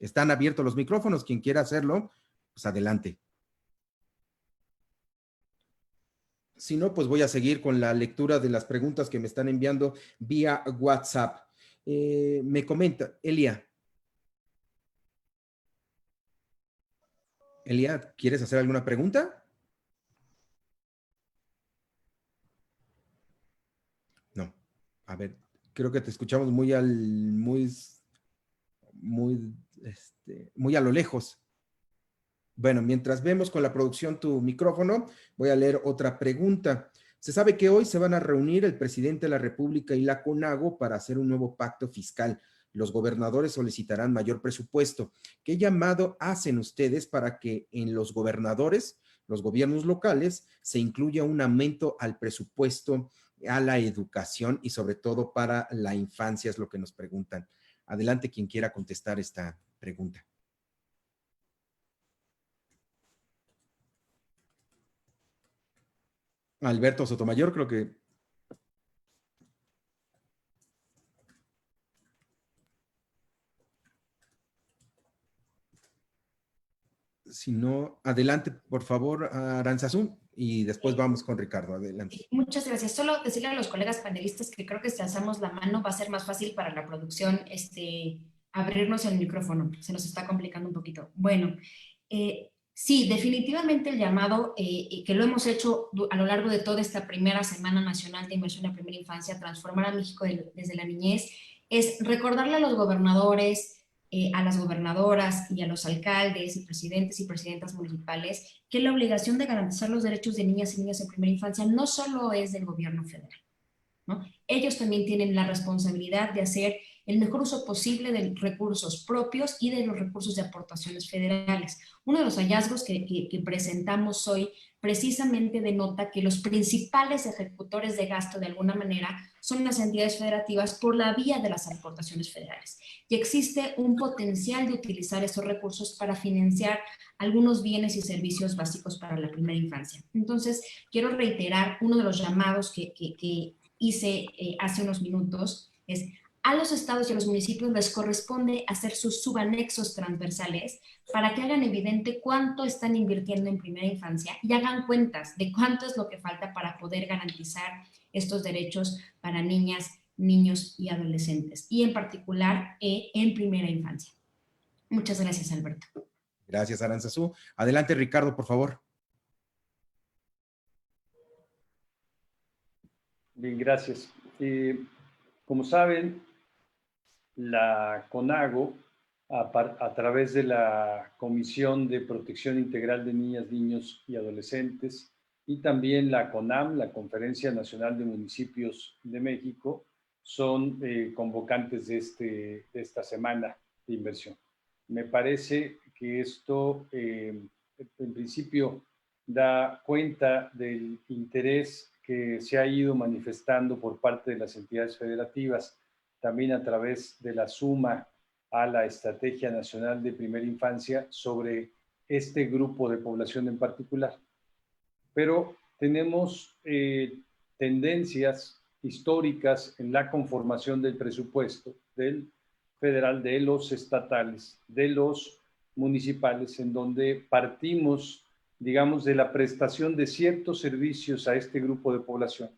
Están abiertos los micrófonos. Quien quiera hacerlo, pues adelante. Si no, pues voy a seguir con la lectura de las preguntas que me están enviando vía WhatsApp. Me comenta, Elia, ¿quieres hacer alguna pregunta? No. A ver, creo que te escuchamos muy a lo lejos. Bueno, mientras vemos con la producción tu micrófono, voy a leer otra pregunta. Se sabe que hoy se van a reunir el presidente de la República y la CONAGO para hacer un nuevo pacto fiscal. Los gobernadores solicitarán mayor presupuesto. ¿Qué llamado hacen ustedes para que en los gobernadores, los gobiernos locales, se incluya un aumento al presupuesto, a la educación y sobre todo para la infancia? Es lo que nos preguntan. Adelante quien quiera contestar esta pregunta. Alberto Sotomayor, creo que... Si no, adelante, por favor, Aranzazú, y después vamos con Ricardo. Adelante. Muchas gracias. Solo decirle a los colegas panelistas que creo que si alzamos la mano va a ser más fácil para la producción abrirnos el micrófono. Se nos está complicando un poquito. Bueno, sí, definitivamente el llamado que lo hemos hecho a lo largo de toda esta primera Semana Nacional de Inversión en la Primera Infancia, Transformar a México desde la Niñez, es recordarle a los gobernadores, a las gobernadoras y a los alcaldes y presidentes y presidentas municipales que la obligación de garantizar los derechos de niñas y niños en primera infancia no solo es del gobierno federal, ¿no? Ellos también tienen la responsabilidad de hacer el mejor uso posible de recursos propios y de los recursos de aportaciones federales. Uno de los hallazgos que presentamos hoy precisamente denota que los principales ejecutores de gasto de alguna manera son las entidades federativas por la vía de las aportaciones federales. Y existe un potencial de utilizar esos recursos para financiar algunos bienes y servicios básicos para la primera infancia. Entonces, quiero reiterar uno de los llamados que hice hace unos minutos, es a los estados y a los municipios les corresponde hacer sus subanexos transversales para que hagan evidente cuánto están invirtiendo en primera infancia y hagan cuentas de cuánto es lo que falta para poder garantizar estos derechos para niñas, niños y adolescentes, y en particular en primera infancia. Muchas gracias, Alberto. Gracias, Aranzazú. Adelante, Ricardo, por favor. Bien, gracias. Como saben, la CONAGO, a través de la Comisión de Protección Integral de Niñas, Niños y Adolescentes, y también la CONAM, la Conferencia Nacional de Municipios de México, son convocantes de esta semana de inversión. Me parece que esto, en principio, da cuenta del interés que se ha ido manifestando por parte de las entidades federativas, también a través de la suma a la Estrategia Nacional de Primera Infancia sobre este grupo de población en particular. Pero tenemos tendencias históricas en la conformación del presupuesto del federal, de los estatales, de los municipales, en donde partimos, digamos, de la prestación de ciertos servicios a este grupo de población,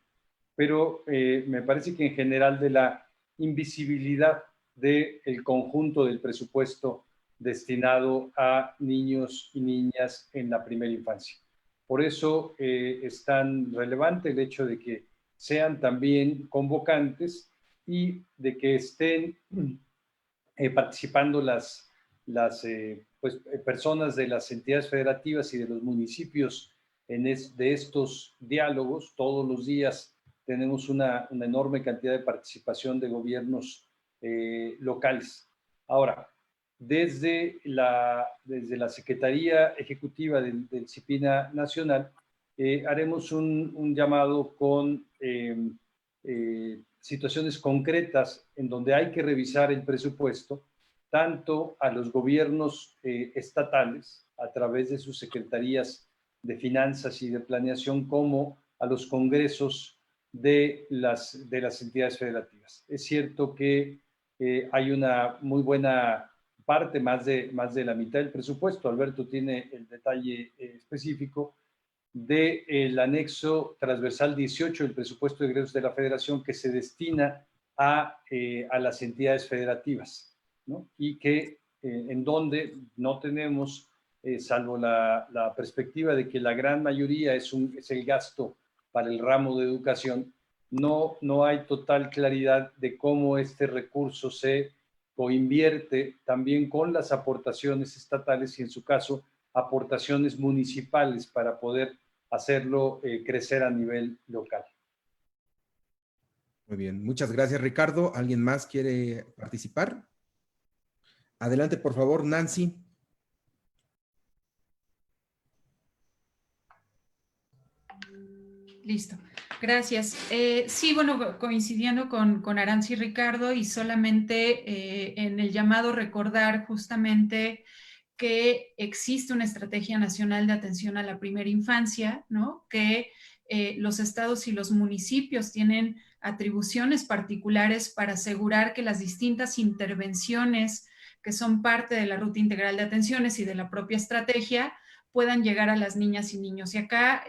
pero me parece que en general de la invisibilidad del conjunto del presupuesto destinado a niños y niñas en la primera infancia. Por eso es tan relevante el hecho de que sean también convocantes y de que estén participando las personas de las entidades federativas y de los municipios de estos diálogos. Todos los días tenemos una enorme cantidad de participación de gobiernos locales. Ahora, desde la Secretaría Ejecutiva del CIPINA Nacional, haremos un llamado con situaciones concretas en donde hay que revisar el presupuesto, tanto a los gobiernos estatales, a través de sus secretarías de finanzas y de planeación, como a los congresos de las entidades federativas. Es cierto que hay una muy buena parte, más de la mitad del presupuesto. Alberto tiene el detalle específico del anexo transversal 18 del presupuesto de egresos de la Federación, que se destina a las entidades federativas, ¿no? Y que en donde no tenemos, salvo la perspectiva de que la gran mayoría es el gasto para el ramo de educación, no hay total claridad de cómo este recurso se coinvierte también con las aportaciones estatales y, en su caso, aportaciones municipales para poder hacerlo crecer a nivel local. Muy bien, muchas gracias, Ricardo. ¿Alguien más quiere participar? Adelante, por favor, Nancy. Listo, gracias. Sí, bueno, coincidiendo con Aranza y Ricardo, y solamente en el llamado recordar justamente que existe una estrategia nacional de atención a la primera infancia, ¿no? Que los estados y los municipios tienen atribuciones particulares para asegurar que las distintas intervenciones que son parte de la ruta integral de atenciones y de la propia estrategia puedan llegar a las niñas y niños. Y acá,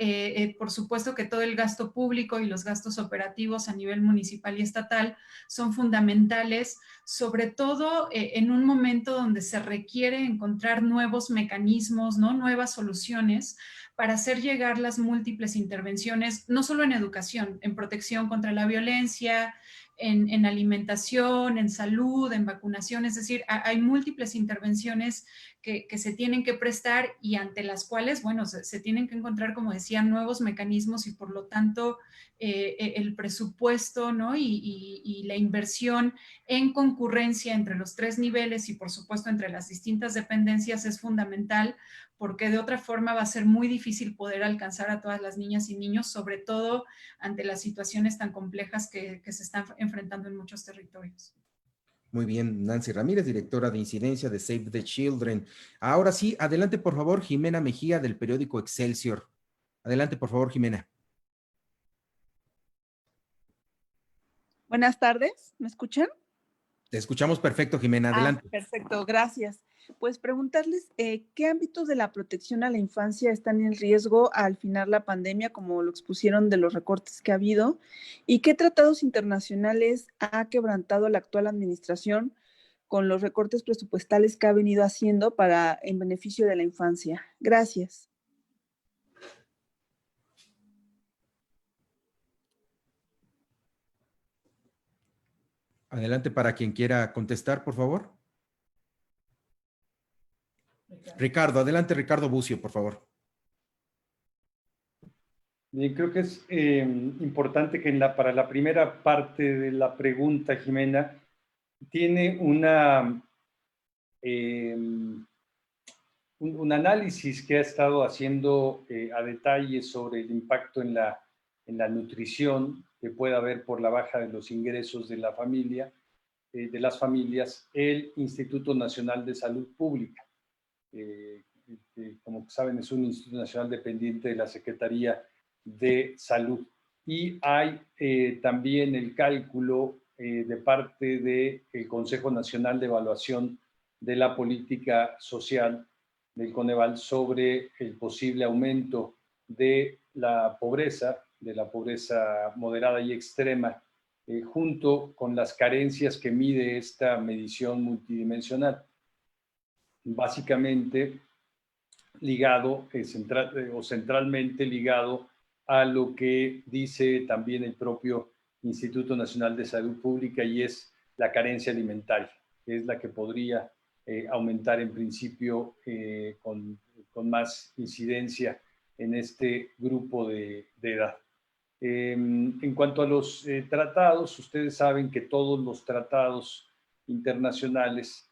por supuesto que todo el gasto público y los gastos operativos a nivel municipal y estatal son fundamentales, sobre todo en un momento donde se requiere encontrar nuevos mecanismos, ¿no? Nuevas soluciones para hacer llegar las múltiples intervenciones, no solo en educación, en protección contra la violencia, en alimentación, en salud, en vacunación. Es decir, hay múltiples intervenciones que se tienen que prestar y ante las cuales, bueno, se tienen que encontrar, como decía, nuevos mecanismos, y por lo tanto el presupuesto, ¿no? Y la inversión en concurrencia entre los tres niveles y, por supuesto, entre las distintas dependencias es fundamental, porque de otra forma va a ser muy difícil poder alcanzar a todas las niñas y niños, sobre todo ante las situaciones tan complejas que se están enfrentando en muchos territorios. Muy bien, Nancy Ramírez, directora de incidencia de Save the Children. Ahora sí, adelante, por favor, Jimena Mejía, del periódico Excelsior. Adelante, por favor, Jimena. Buenas tardes, ¿me escuchan? Te escuchamos perfecto, Jimena, adelante. Perfecto, gracias. Pues preguntarles, ¿qué ámbitos de la protección a la infancia están en riesgo al final la pandemia, como lo expusieron de los recortes que ha habido? ¿Y qué tratados internacionales ha quebrantado la actual administración con los recortes presupuestales que ha venido haciendo en beneficio de la infancia? Gracias. Adelante para quien quiera contestar, por favor. Ricardo, adelante, Ricardo Bucio, por favor. Bien, creo que es importante que para la primera parte de la pregunta, Jimena, tiene un análisis que ha estado haciendo a detalle sobre el impacto en la nutrición que puede haber por la baja de los ingresos de la familia, de las familias, el Instituto Nacional de Salud Pública. Como saben, es un Instituto Nacional dependiente de la Secretaría de Salud. Y hay también el cálculo de parte del Consejo Nacional de Evaluación de la Política Social del Coneval sobre el posible aumento de la pobreza moderada y extrema, junto con las carencias que mide esta medición multidimensional. Básicamente ligado, centralmente ligado a lo que dice también el propio Instituto Nacional de Salud Pública, y es la carencia alimentaria, que es la que podría aumentar en principio con más incidencia en este grupo de edad. En cuanto a los tratados, ustedes saben que todos los tratados internacionales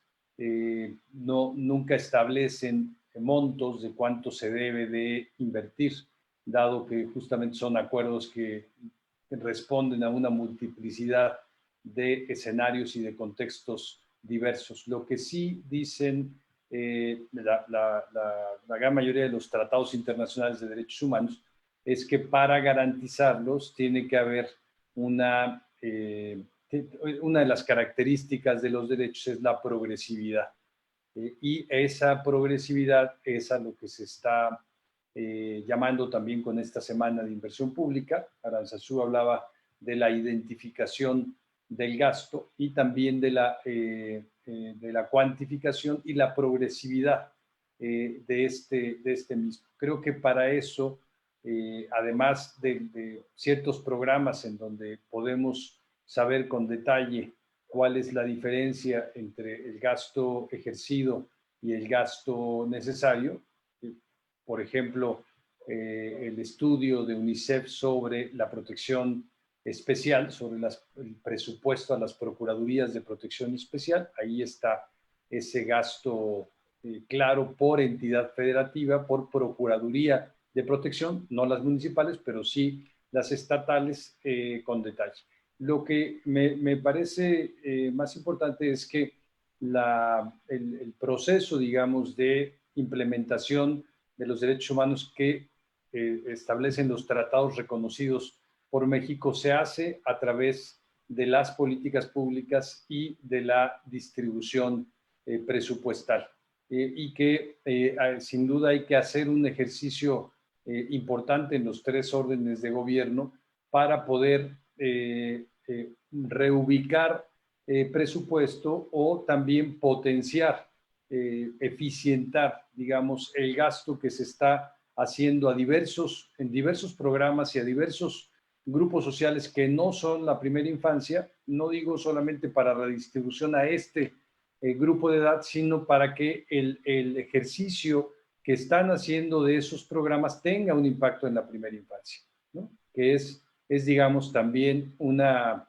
nunca establecen montos de cuánto se debe de invertir, dado que justamente son acuerdos que responden a una multiplicidad de escenarios y de contextos diversos. Lo que sí dicen la gran mayoría de los tratados internacionales de derechos humanos es que para garantizarlos tiene que haber una de las características de los derechos es la progresividad. Y esa progresividad es a lo que se está llamando también con esta semana de inversión pública. Aranzazú hablaba de la identificación del gasto y también de la cuantificación y la progresividad de este mismo. Creo que para eso, además de ciertos programas en donde podemos saber con detalle cuál es la diferencia entre el gasto ejercido y el gasto necesario. Por ejemplo, el estudio de UNICEF sobre la protección especial, sobre el presupuesto a las procuradurías de protección especial. Ahí está ese gasto claro por entidad federativa, por procuraduría de protección, no las municipales, pero sí las estatales con detalle. Lo que me parece más importante es que el proceso, digamos, de implementación de los derechos humanos que establecen los tratados reconocidos por México se hace a través de las políticas públicas y de la distribución presupuestal. Y que sin duda hay que hacer un ejercicio importante en los tres órdenes de gobierno para poder reubicar presupuesto o también potenciar, eficientar, digamos, el gasto que se está haciendo en diversos programas y a diversos grupos sociales que no son la primera infancia. No digo solamente para la distribución a este grupo de edad, sino para que el ejercicio que están haciendo de esos programas tenga un impacto en la primera infancia, ¿no? Que es digamos, también una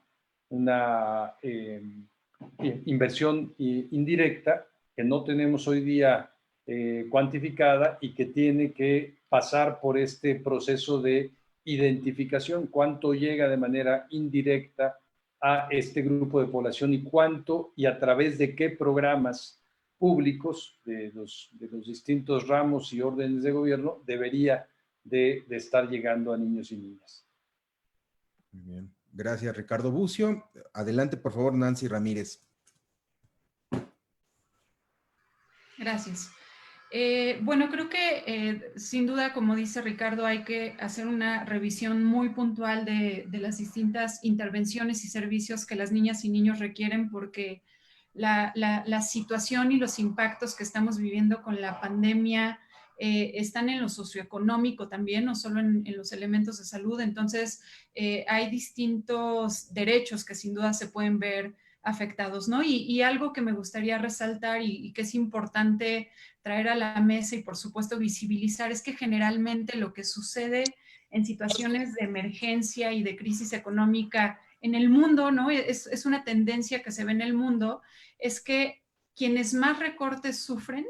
inversión indirecta que no tenemos hoy día cuantificada y que tiene que pasar por este proceso de identificación, cuánto llega de manera indirecta a este grupo de población y cuánto y a través de qué programas públicos de los distintos ramos y órdenes de gobierno debería de estar llegando a niños y niñas. Muy bien. Gracias, Ricardo Bucio. Adelante, por favor, Nancy Ramírez. Gracias. Bueno, creo que sin duda, como dice Ricardo, hay que hacer una revisión muy puntual de las distintas intervenciones y servicios que las niñas y niños requieren, porque la situación y los impactos que estamos viviendo con la pandemia están en lo socioeconómico también, no solo en los elementos de salud. Entonces, hay distintos derechos que sin duda se pueden ver afectados, ¿no? Y algo que me gustaría resaltar y que es importante traer a la mesa y por supuesto visibilizar es que generalmente lo que sucede en situaciones de emergencia y de crisis económica en el mundo, ¿no? Es una tendencia que se ve en el mundo, es que quienes más recortes sufren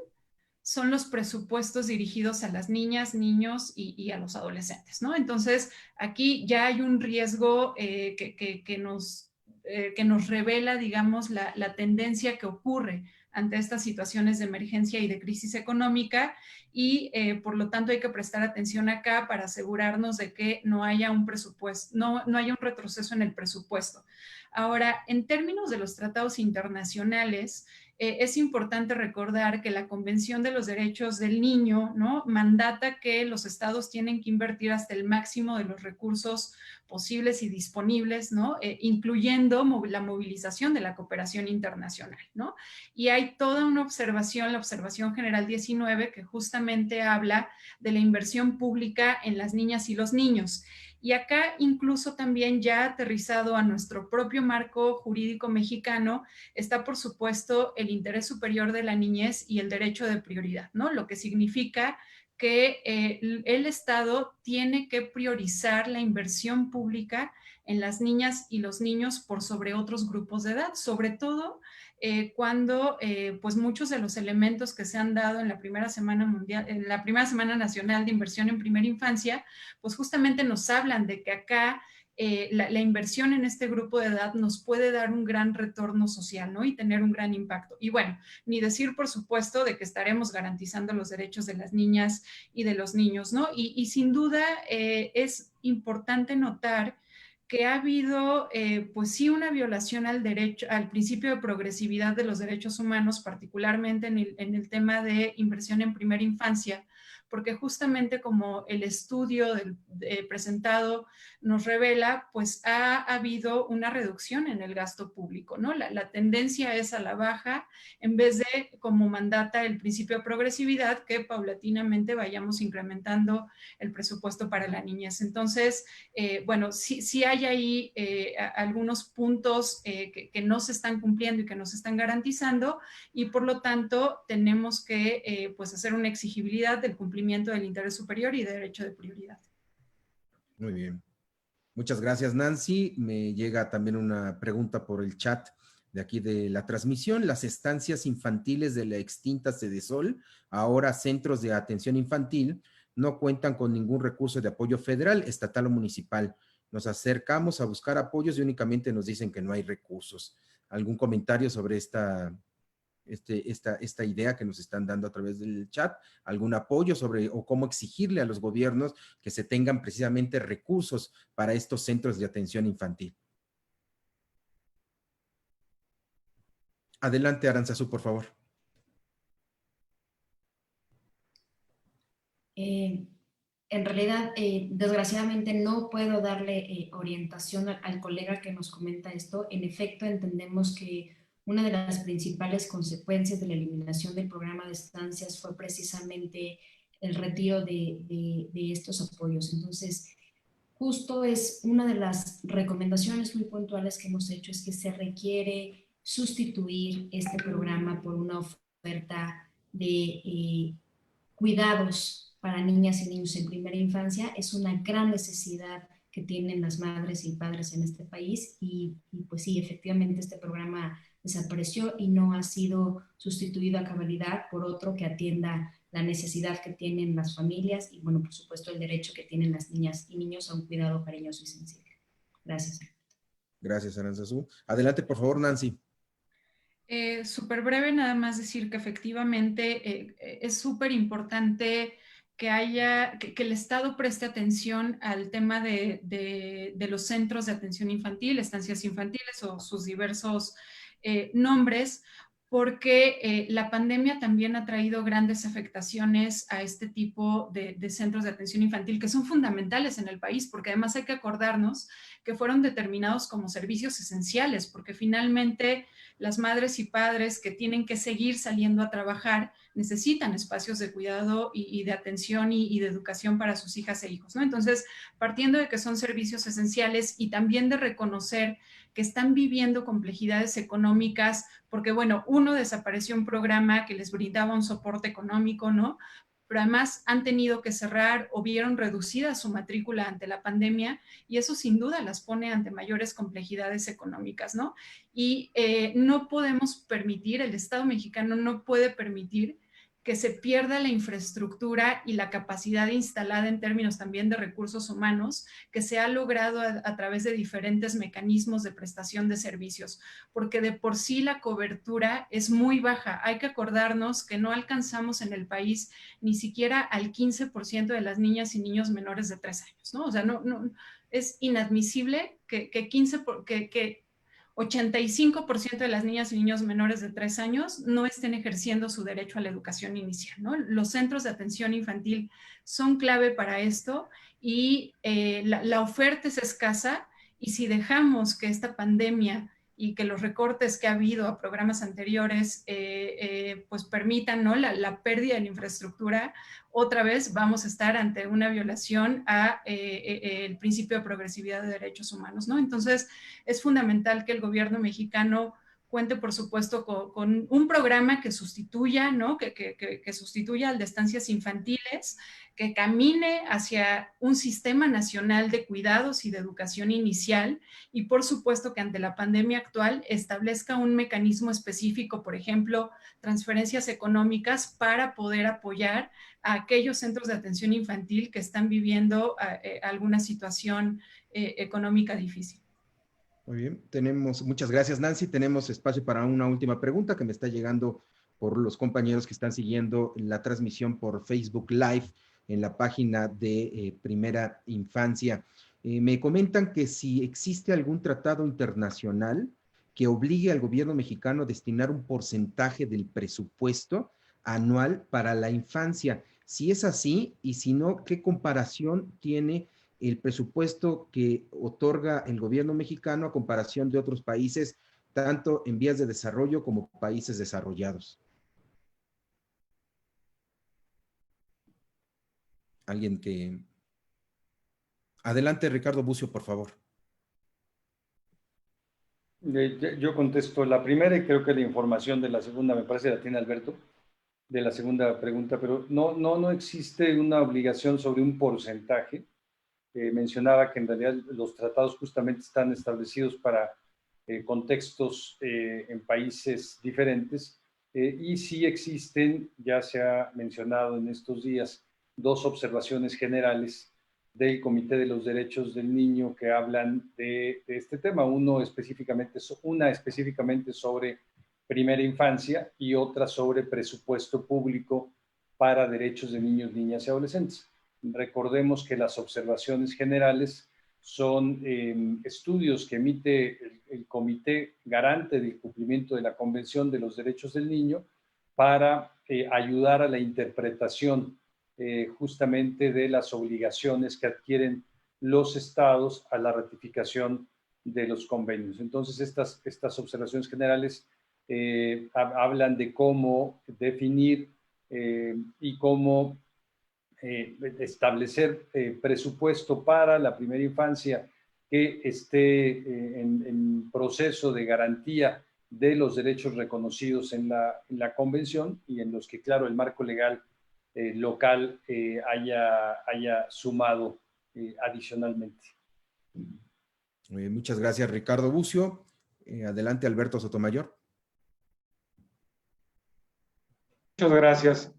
son los presupuestos dirigidos a las niñas, niños y a los adolescentes, ¿no? Entonces, aquí ya hay un riesgo que nos revela, digamos, la tendencia que ocurre ante estas situaciones de emergencia y de crisis económica y por lo tanto hay que prestar atención acá para asegurarnos de que no haya un presupuesto, no haya un retroceso en el presupuesto. Ahora, en términos de los tratados internacionales, es importante recordar que la Convención de los Derechos del Niño, ¿no?, mandata que los estados tienen que invertir hasta el máximo de los recursos posibles y disponibles, ¿no?, incluyendo la movilización de la cooperación internacional, ¿no? Y hay toda una observación, la Observación General 19, que justamente habla de la inversión pública en las niñas y los niños. Y acá incluso también ya aterrizado a nuestro propio marco jurídico mexicano está, por supuesto, el interés superior de la niñez y el derecho de prioridad, ¿no? Lo que significa que el Estado tiene que priorizar la inversión pública en las niñas y los niños por sobre otros grupos de edad, sobre todo cuando pues muchos de los elementos que se han dado en la primera semana mundial, en la primera semana nacional de inversión en primera infancia, pues justamente nos hablan de que acá la inversión en este grupo de edad nos puede dar un gran retorno social, ¿no? Y tener un gran impacto. Y bueno, ni decir, por supuesto, de que estaremos garantizando los derechos de las niñas y de los niños, ¿no? Y sin duda es importante notar que ha habido, pues sí, una violación al derecho, al principio de progresividad de los derechos humanos, particularmente en el tema de inversión en primera infancia, porque justamente como el estudio presentado nos revela, pues ha habido una reducción en el gasto público, ¿no? La tendencia es a la baja, en vez de, como mandata el principio de progresividad, que paulatinamente vayamos incrementando el presupuesto para la niñez. Entonces, bueno, sí hay ahí algunos puntos que no se están cumpliendo y que no se están garantizando, y por lo tanto tenemos que pues hacer una exigibilidad del cumplimiento del interés superior y de derecho de prioridad. Muy bien. Muchas gracias, Nancy. Me llega también una pregunta por el chat de aquí de la transmisión. Las estancias infantiles de la extinta Sedesol, ahora centros de atención infantil, no cuentan con ningún recurso de apoyo federal, estatal o municipal. Nos acercamos a buscar apoyos y únicamente nos dicen que no hay recursos. ¿Algún comentario sobre esta idea que nos están dando a través del chat? ¿Algún apoyo sobre o cómo exigirle a los gobiernos que se tengan precisamente recursos para estos centros de atención infantil? Adelante, Aranzazú, por favor. En realidad, desgraciadamente no puedo darle orientación al colega que nos comenta esto. En efecto, entendemos que una de las principales consecuencias de la eliminación del programa de estancias fue precisamente el retiro de estos apoyos. Entonces, justo es una de las recomendaciones muy puntuales que hemos hecho, es que se requiere sustituir este programa por una oferta de cuidados para niñas y niños en primera infancia. Es una gran necesidad que tienen las madres y padres en este país y pues sí, efectivamente este programa desapareció y no ha sido sustituido a cabalidad por otro que atienda la necesidad que tienen las familias y, bueno, por supuesto, el derecho que tienen las niñas y niños a un cuidado cariñoso y sensible. Gracias. Gracias, Aranzazú. Adelante, por favor, Nancy. Súper breve, nada más decir que efectivamente es súper importante que el Estado preste atención al tema de los centros de atención infantil, estancias infantiles o sus diversos nombres, porque la pandemia también ha traído grandes afectaciones a este tipo de centros de atención infantil que son fundamentales en el país, porque además hay que acordarnos que fueron determinados como servicios esenciales, porque finalmente las madres y padres que tienen que seguir saliendo a trabajar necesitan espacios de cuidado y de atención y de educación para sus hijas e hijos, ¿no? Entonces, partiendo de que son servicios esenciales y también de reconocer que están viviendo complejidades económicas, porque, bueno, uno, desapareció un programa que les brindaba un soporte económico, ¿no? Pero además han tenido que cerrar o vieron reducida su matrícula ante la pandemia y eso sin duda las pone ante mayores complejidades económicas, ¿no? Y no podemos permitir, el Estado mexicano no puede permitir que se pierda la infraestructura y la capacidad instalada en términos también de recursos humanos que se ha logrado a través de diferentes mecanismos de prestación de servicios, porque de por sí la cobertura es muy baja. Hay que acordarnos que no alcanzamos en el país ni siquiera al 15% de las niñas y niños menores de 3 años, ¿no? O sea, no es inadmisible que 85% de las niñas y niños menores de 3 años no estén ejerciendo su derecho a la educación inicial, ¿no? Los centros de atención infantil son clave para esto y la oferta es escasa y si dejamos que esta pandemia y que los recortes que ha habido a programas anteriores pues permitan, ¿no?, la pérdida de la infraestructura, otra vez vamos a estar ante una violación a el principio de progresividad de derechos humanos, ¿no? Entonces, es fundamental que el gobierno mexicano cuente, por supuesto, con un programa que sustituya, ¿no? Que sustituya al de estancias infantiles, que camine hacia un sistema nacional de cuidados y de educación inicial y, por supuesto, que ante la pandemia actual establezca un mecanismo específico, por ejemplo, transferencias económicas para poder apoyar a aquellos centros de atención infantil que están viviendo alguna situación económica difícil. Muy bien, muchas gracias, Nancy. Tenemos espacio para una última pregunta que me está llegando por los compañeros que están siguiendo la transmisión por Facebook Live en la página de Primera Infancia. Me comentan que si existe algún tratado internacional que obligue al gobierno mexicano a destinar un porcentaje del presupuesto anual para la infancia. Si es así, y si no, ¿qué comparación tiene el presupuesto que otorga el gobierno mexicano a comparación de otros países, tanto en vías de desarrollo como países desarrollados? Alguien que... Adelante, Ricardo Bucio, por favor. Yo contesto la primera y creo que la información de la segunda, me parece, la tiene Alberto, de la segunda pregunta, pero no existe una obligación sobre un porcentaje. Mencionaba que en realidad los tratados justamente están establecidos para contextos en países diferentes y sí existen, ya se ha mencionado en estos días, dos observaciones generales del Comité de los Derechos del Niño que hablan de este tema, una específicamente sobre primera infancia y otra sobre presupuesto público para derechos de niños, niñas y adolescentes. Recordemos que las observaciones generales son estudios que emite el Comité Garante del Cumplimiento de la Convención de los Derechos del Niño para ayudar a la interpretación justamente de las obligaciones que adquieren los estados a la ratificación de los convenios. Entonces, estas observaciones generales hablan de cómo definir y cómo establecer presupuesto para la primera infancia que esté en proceso de garantía de los derechos reconocidos en la convención y en los que, claro, el marco legal local haya sumado adicionalmente. Muchas gracias, Ricardo Bucio. Adelante, Alberto Sotomayor. Muchas gracias.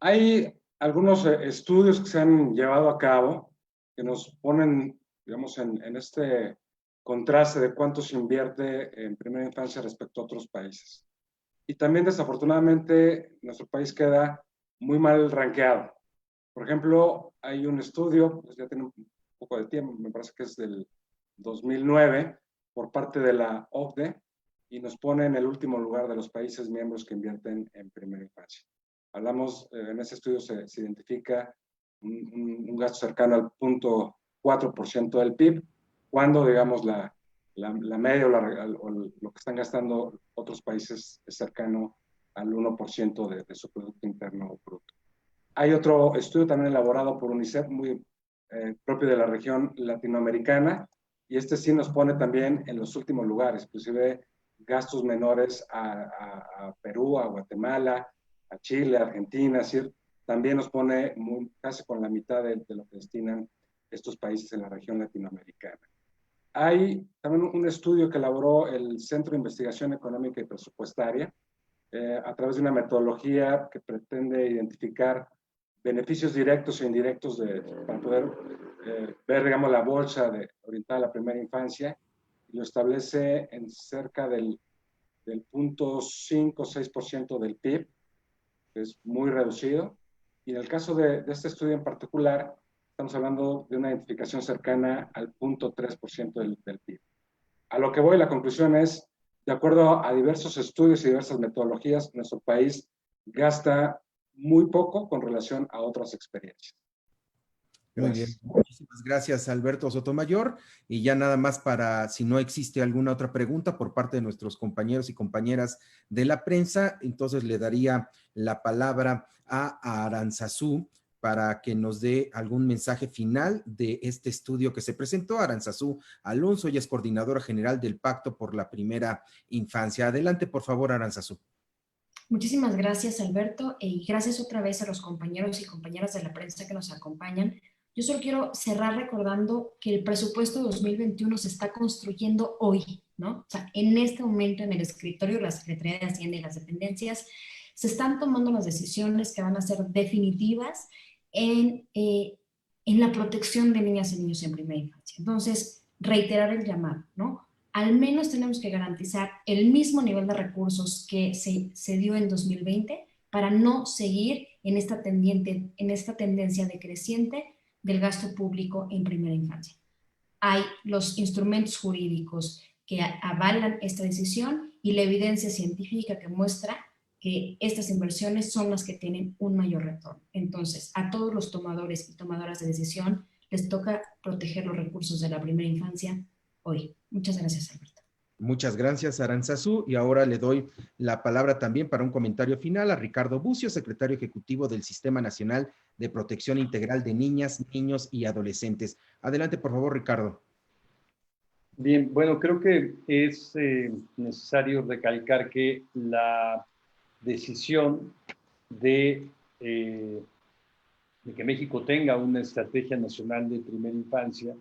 Hay algunos estudios que se han llevado a cabo que nos ponen, digamos, en este contraste de cuánto se invierte en primera infancia respecto a otros países. Y también, desafortunadamente, nuestro país queda muy mal rankeado. Por ejemplo, hay un estudio, pues ya tiene un poco de tiempo, me parece que es del 2009, por parte de la OCDE, y nos pone en el último lugar de los países miembros que invierten en primera infancia. Hablamos, en ese estudio se identifica un gasto cercano al 0.4% del PIB, cuando, digamos, la media o lo que están gastando otros países es cercano al 1% de su Producto Interno Bruto. Hay otro estudio también elaborado por UNICEF, muy propio de la región latinoamericana, y este sí nos pone también en los últimos lugares, inclusive gastos menores a Perú, a Guatemala, a Chile, a Argentina, es decir, también nos pone casi con la mitad de lo que destinan estos países en la región latinoamericana. Hay también un estudio que elaboró el Centro de Investigación Económica y Presupuestaria a través de una metodología que pretende identificar beneficios directos e indirectos para poder ver, digamos, la bolsa orientada a la primera infancia, y lo establece en cerca del 0.5-6% del PIB, que es muy reducido. Y en el caso de este estudio en particular, estamos hablando de una identificación cercana al 0.3% del PIB. A lo que voy, la conclusión es, de acuerdo a diversos estudios y diversas metodologías, nuestro país gasta muy poco con relación a otras experiencias. Gracias. Muy bien, muchísimas gracias, Alberto Sotomayor. Y ya nada más para, si no existe alguna otra pregunta por parte de nuestros compañeros y compañeras de la prensa, entonces le daría la palabra a Aranzazú para que nos dé algún mensaje final de este estudio que se presentó. Aranzazú Alonso, ella es coordinadora general del Pacto por la Primera Infancia. Adelante, por favor, Aranzazú. Muchísimas gracias, Alberto, y gracias otra vez a los compañeros y compañeras de la prensa que nos acompañan. Yo solo quiero cerrar recordando que el presupuesto 2021 se está construyendo hoy, ¿no? O sea, en este momento en el escritorio de la Secretaría de Hacienda y las dependencias se están tomando las decisiones que van a ser definitivas en la protección de niñas y niños en primera infancia. Entonces, reiterar el llamado, ¿no? Al menos tenemos que garantizar el mismo nivel de recursos que se dio en 2020 para no seguir en esta tendencia decreciente del gasto público en primera infancia. Hay los instrumentos jurídicos que avalan esta decisión y la evidencia científica que muestra que estas inversiones son las que tienen un mayor retorno. Entonces, a todos los tomadores y tomadoras de decisión les toca proteger los recursos de la primera infancia hoy. Muchas gracias, Alberto. Muchas gracias, Aranzazú. Y ahora le doy la palabra también para un comentario final a Ricardo Bucio, secretario ejecutivo del Sistema Nacional de Protección Integral de Niñas, Niños y Adolescentes. Adelante, por favor, Ricardo. Bien, bueno, creo que es necesario recalcar que la decisión de que México tenga una estrategia nacional de primera infancia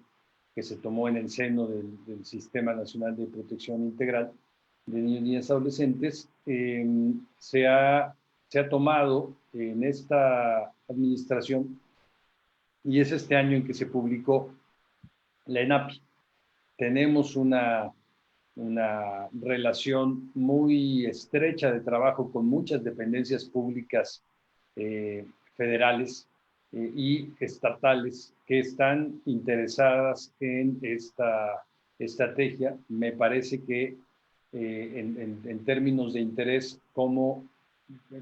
que se tomó en el seno del Sistema Nacional de Protección Integral de Niños, Niñas y Adolescentes, se ha tomado en esta administración, y es este año en que se publicó la ENAPI. Tenemos una relación muy estrecha de trabajo con muchas dependencias públicas federales y estatales que están interesadas en esta estrategia. Me parece que en términos de interés, como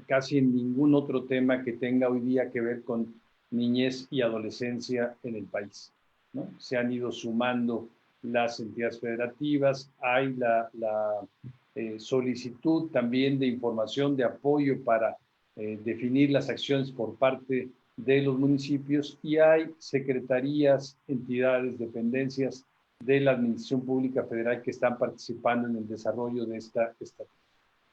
casi en ningún otro tema que tenga hoy día que ver con niñez y adolescencia en el país, ¿no? Se han ido sumando las entidades federativas, hay la solicitud también de información, de apoyo para definir las acciones por parte de los municipios, y hay secretarías, entidades, dependencias de la Administración Pública Federal que están participando en el desarrollo de esta estrategia.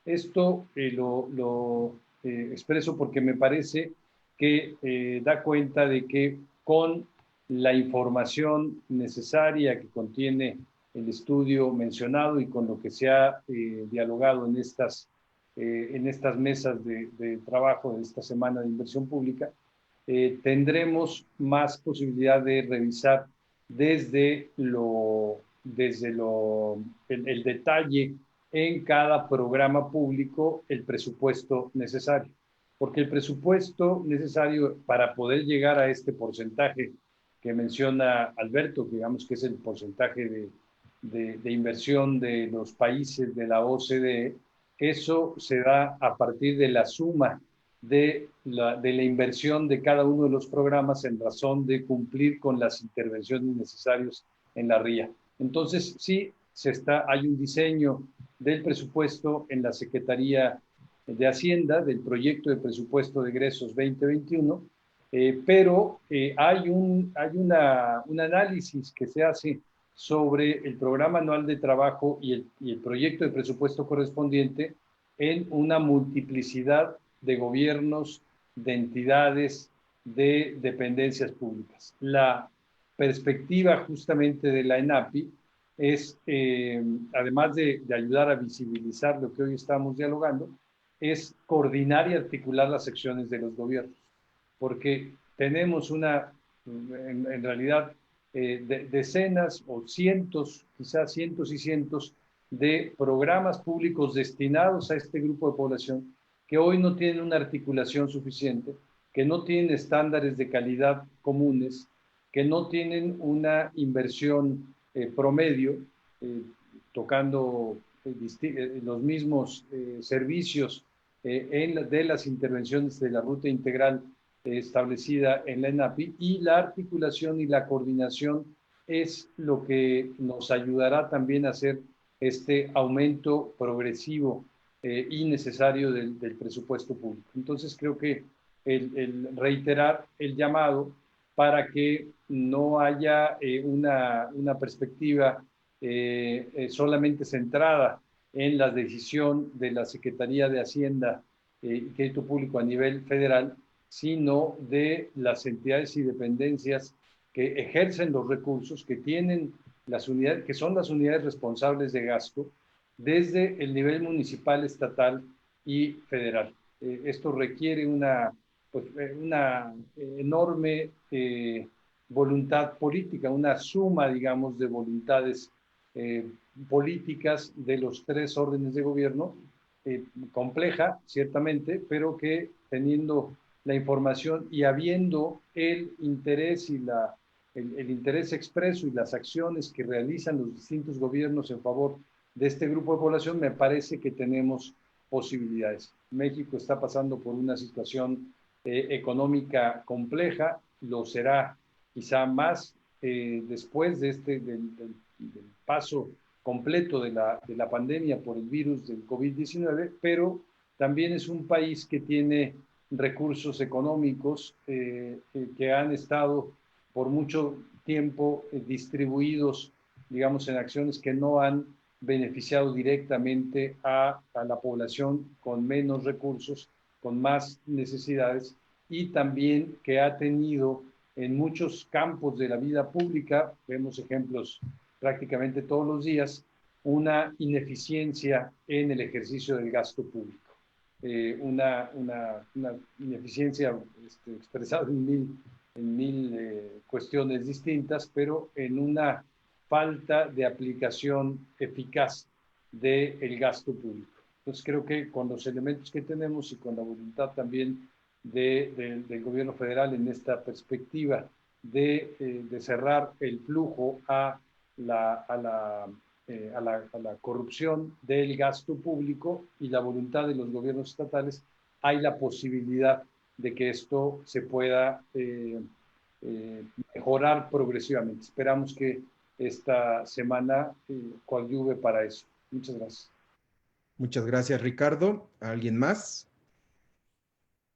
Esto lo expreso porque me parece que da cuenta de que con la información necesaria que contiene el estudio mencionado y con lo que se ha dialogado en estas mesas de trabajo de esta semana de inversión pública, tendremos más posibilidad de revisar desde el detalle en cada programa público el presupuesto necesario. Porque el presupuesto necesario para poder llegar a este porcentaje que menciona Alberto, que digamos que es el porcentaje de inversión de los países de la OCDE, eso se da a partir de la suma de la inversión de cada uno de los programas en razón de cumplir con las intervenciones necesarias en la RIA. Entonces, sí, hay un diseño del presupuesto en la Secretaría de Hacienda, del proyecto de presupuesto de egresos 2021, pero hay un análisis que se hace sobre el programa anual de trabajo y el proyecto de presupuesto correspondiente en una multiplicidad de gobiernos, de entidades, de dependencias públicas. La perspectiva justamente de la ENAPI es, además de ayudar a visibilizar lo que hoy estamos dialogando, es coordinar y articular las acciones de los gobiernos, porque tenemos en realidad decenas o cientos, quizás cientos y cientos de programas públicos destinados a este grupo de población que hoy no tienen una articulación suficiente, que no tienen estándares de calidad comunes, que no tienen una inversión promedio, tocando los mismos servicios de las intervenciones de la ruta integral establecida en la ENAPI, y la articulación y la coordinación es lo que nos ayudará también a hacer este aumento progresivo y necesario del presupuesto público. Entonces creo que el reiterar el llamado para que no haya una perspectiva solamente centrada en la decisión de la Secretaría de Hacienda y Crédito Público a nivel federal, sino de las entidades y dependencias que ejercen los recursos, que tienen las unidades, que son las unidades responsables de gasto, desde el nivel municipal, estatal y federal. Esto requiere una enorme voluntad política, una suma, digamos, de voluntades políticas de los tres órdenes de gobierno, compleja, ciertamente, pero que teniendo la información y habiendo el interés y el interés expreso y las acciones que realizan los distintos gobiernos en favor de este grupo de población, me parece que tenemos posibilidades. México está pasando por una situación económica compleja, lo será quizá más después de del paso completo de la pandemia por el virus del COVID-19, pero también es un país que tiene recursos económicos que han estado por mucho tiempo distribuidos, digamos, en acciones que no han beneficiado directamente a la población con menos recursos, con más necesidades, y también que ha tenido en muchos campos de la vida pública, vemos ejemplos prácticamente todos los días, una ineficiencia en el ejercicio del gasto público. Una ineficiencia expresada en mil cuestiones distintas, pero en una falta de aplicación eficaz del gasto público. Entonces creo que con los elementos que tenemos y con la voluntad también del gobierno federal en esta perspectiva de cerrar el flujo a la corrupción del gasto público y la voluntad de los gobiernos estatales, hay la posibilidad de que esto se pueda mejorar progresivamente. Esperamos que esta semana coadyuve para eso. Muchas gracias. Muchas gracias, Ricardo. ¿Alguien más?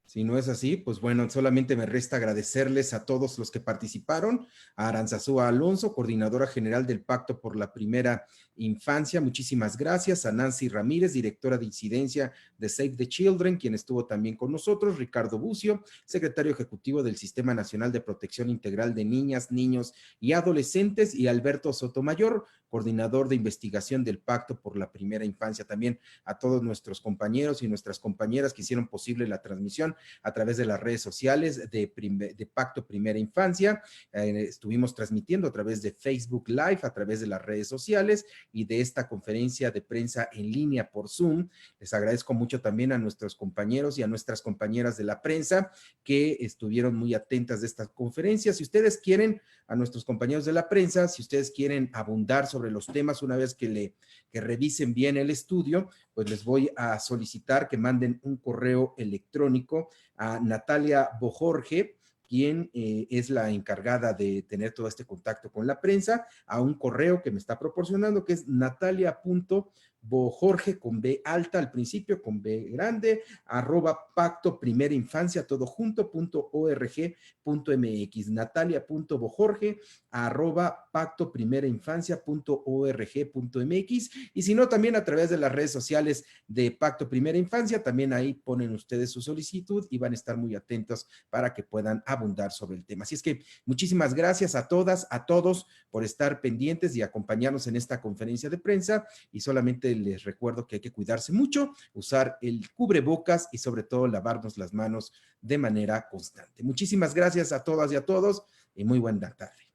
Si no es así, pues bueno, solamente me resta agradecerles a todos los que participaron, a Aranzazúa Alonso, coordinadora general del Pacto por la Primera Infancia, muchísimas gracias, a Nancy Ramírez, directora de incidencia de Save the Children, quien estuvo también con nosotros, Ricardo Bucio, secretario ejecutivo del Sistema Nacional de Protección Integral de Niñas, Niños y Adolescentes, y Alberto Sotomayor, coordinador de investigación del Pacto por la Primera Infancia. También a todos nuestros compañeros y nuestras compañeras que hicieron posible la transmisión a través de las redes sociales de Pacto Primera Infancia. Estuvimos transmitiendo a través de Facebook Live, a través de las redes sociales y de esta conferencia de prensa en línea por Zoom. Les agradezco mucho también a nuestros compañeros y a nuestras compañeras de la prensa que estuvieron muy atentas de esta conferencia. Si ustedes quieren, a nuestros compañeros de la prensa, si ustedes quieren abundar sobre los temas una vez que revisen bien el estudio, pues les voy a solicitar que manden un correo electrónico a Natalia Bojorge, quien es la encargada de tener todo este contacto con la prensa, a un correo que me está proporcionando, que es natalia.bojorge, con B alta al principio, con B grande, @pacto primera infancia, todo junto, .org.mx, natalia.bojorge, @pacto primera infancia.org.mx, y si no, también a través de las redes sociales de Pacto Primera Infancia, también ahí ponen ustedes su solicitud y van a estar muy atentos para que puedan abundar sobre el tema. Así es que muchísimas gracias a todas, a todos por estar pendientes y acompañarnos en esta conferencia de prensa, y solamente les recuerdo que hay que cuidarse mucho, usar el cubrebocas y sobre todo lavarnos las manos de manera constante. Muchísimas gracias a todas y a todos y muy buena tarde.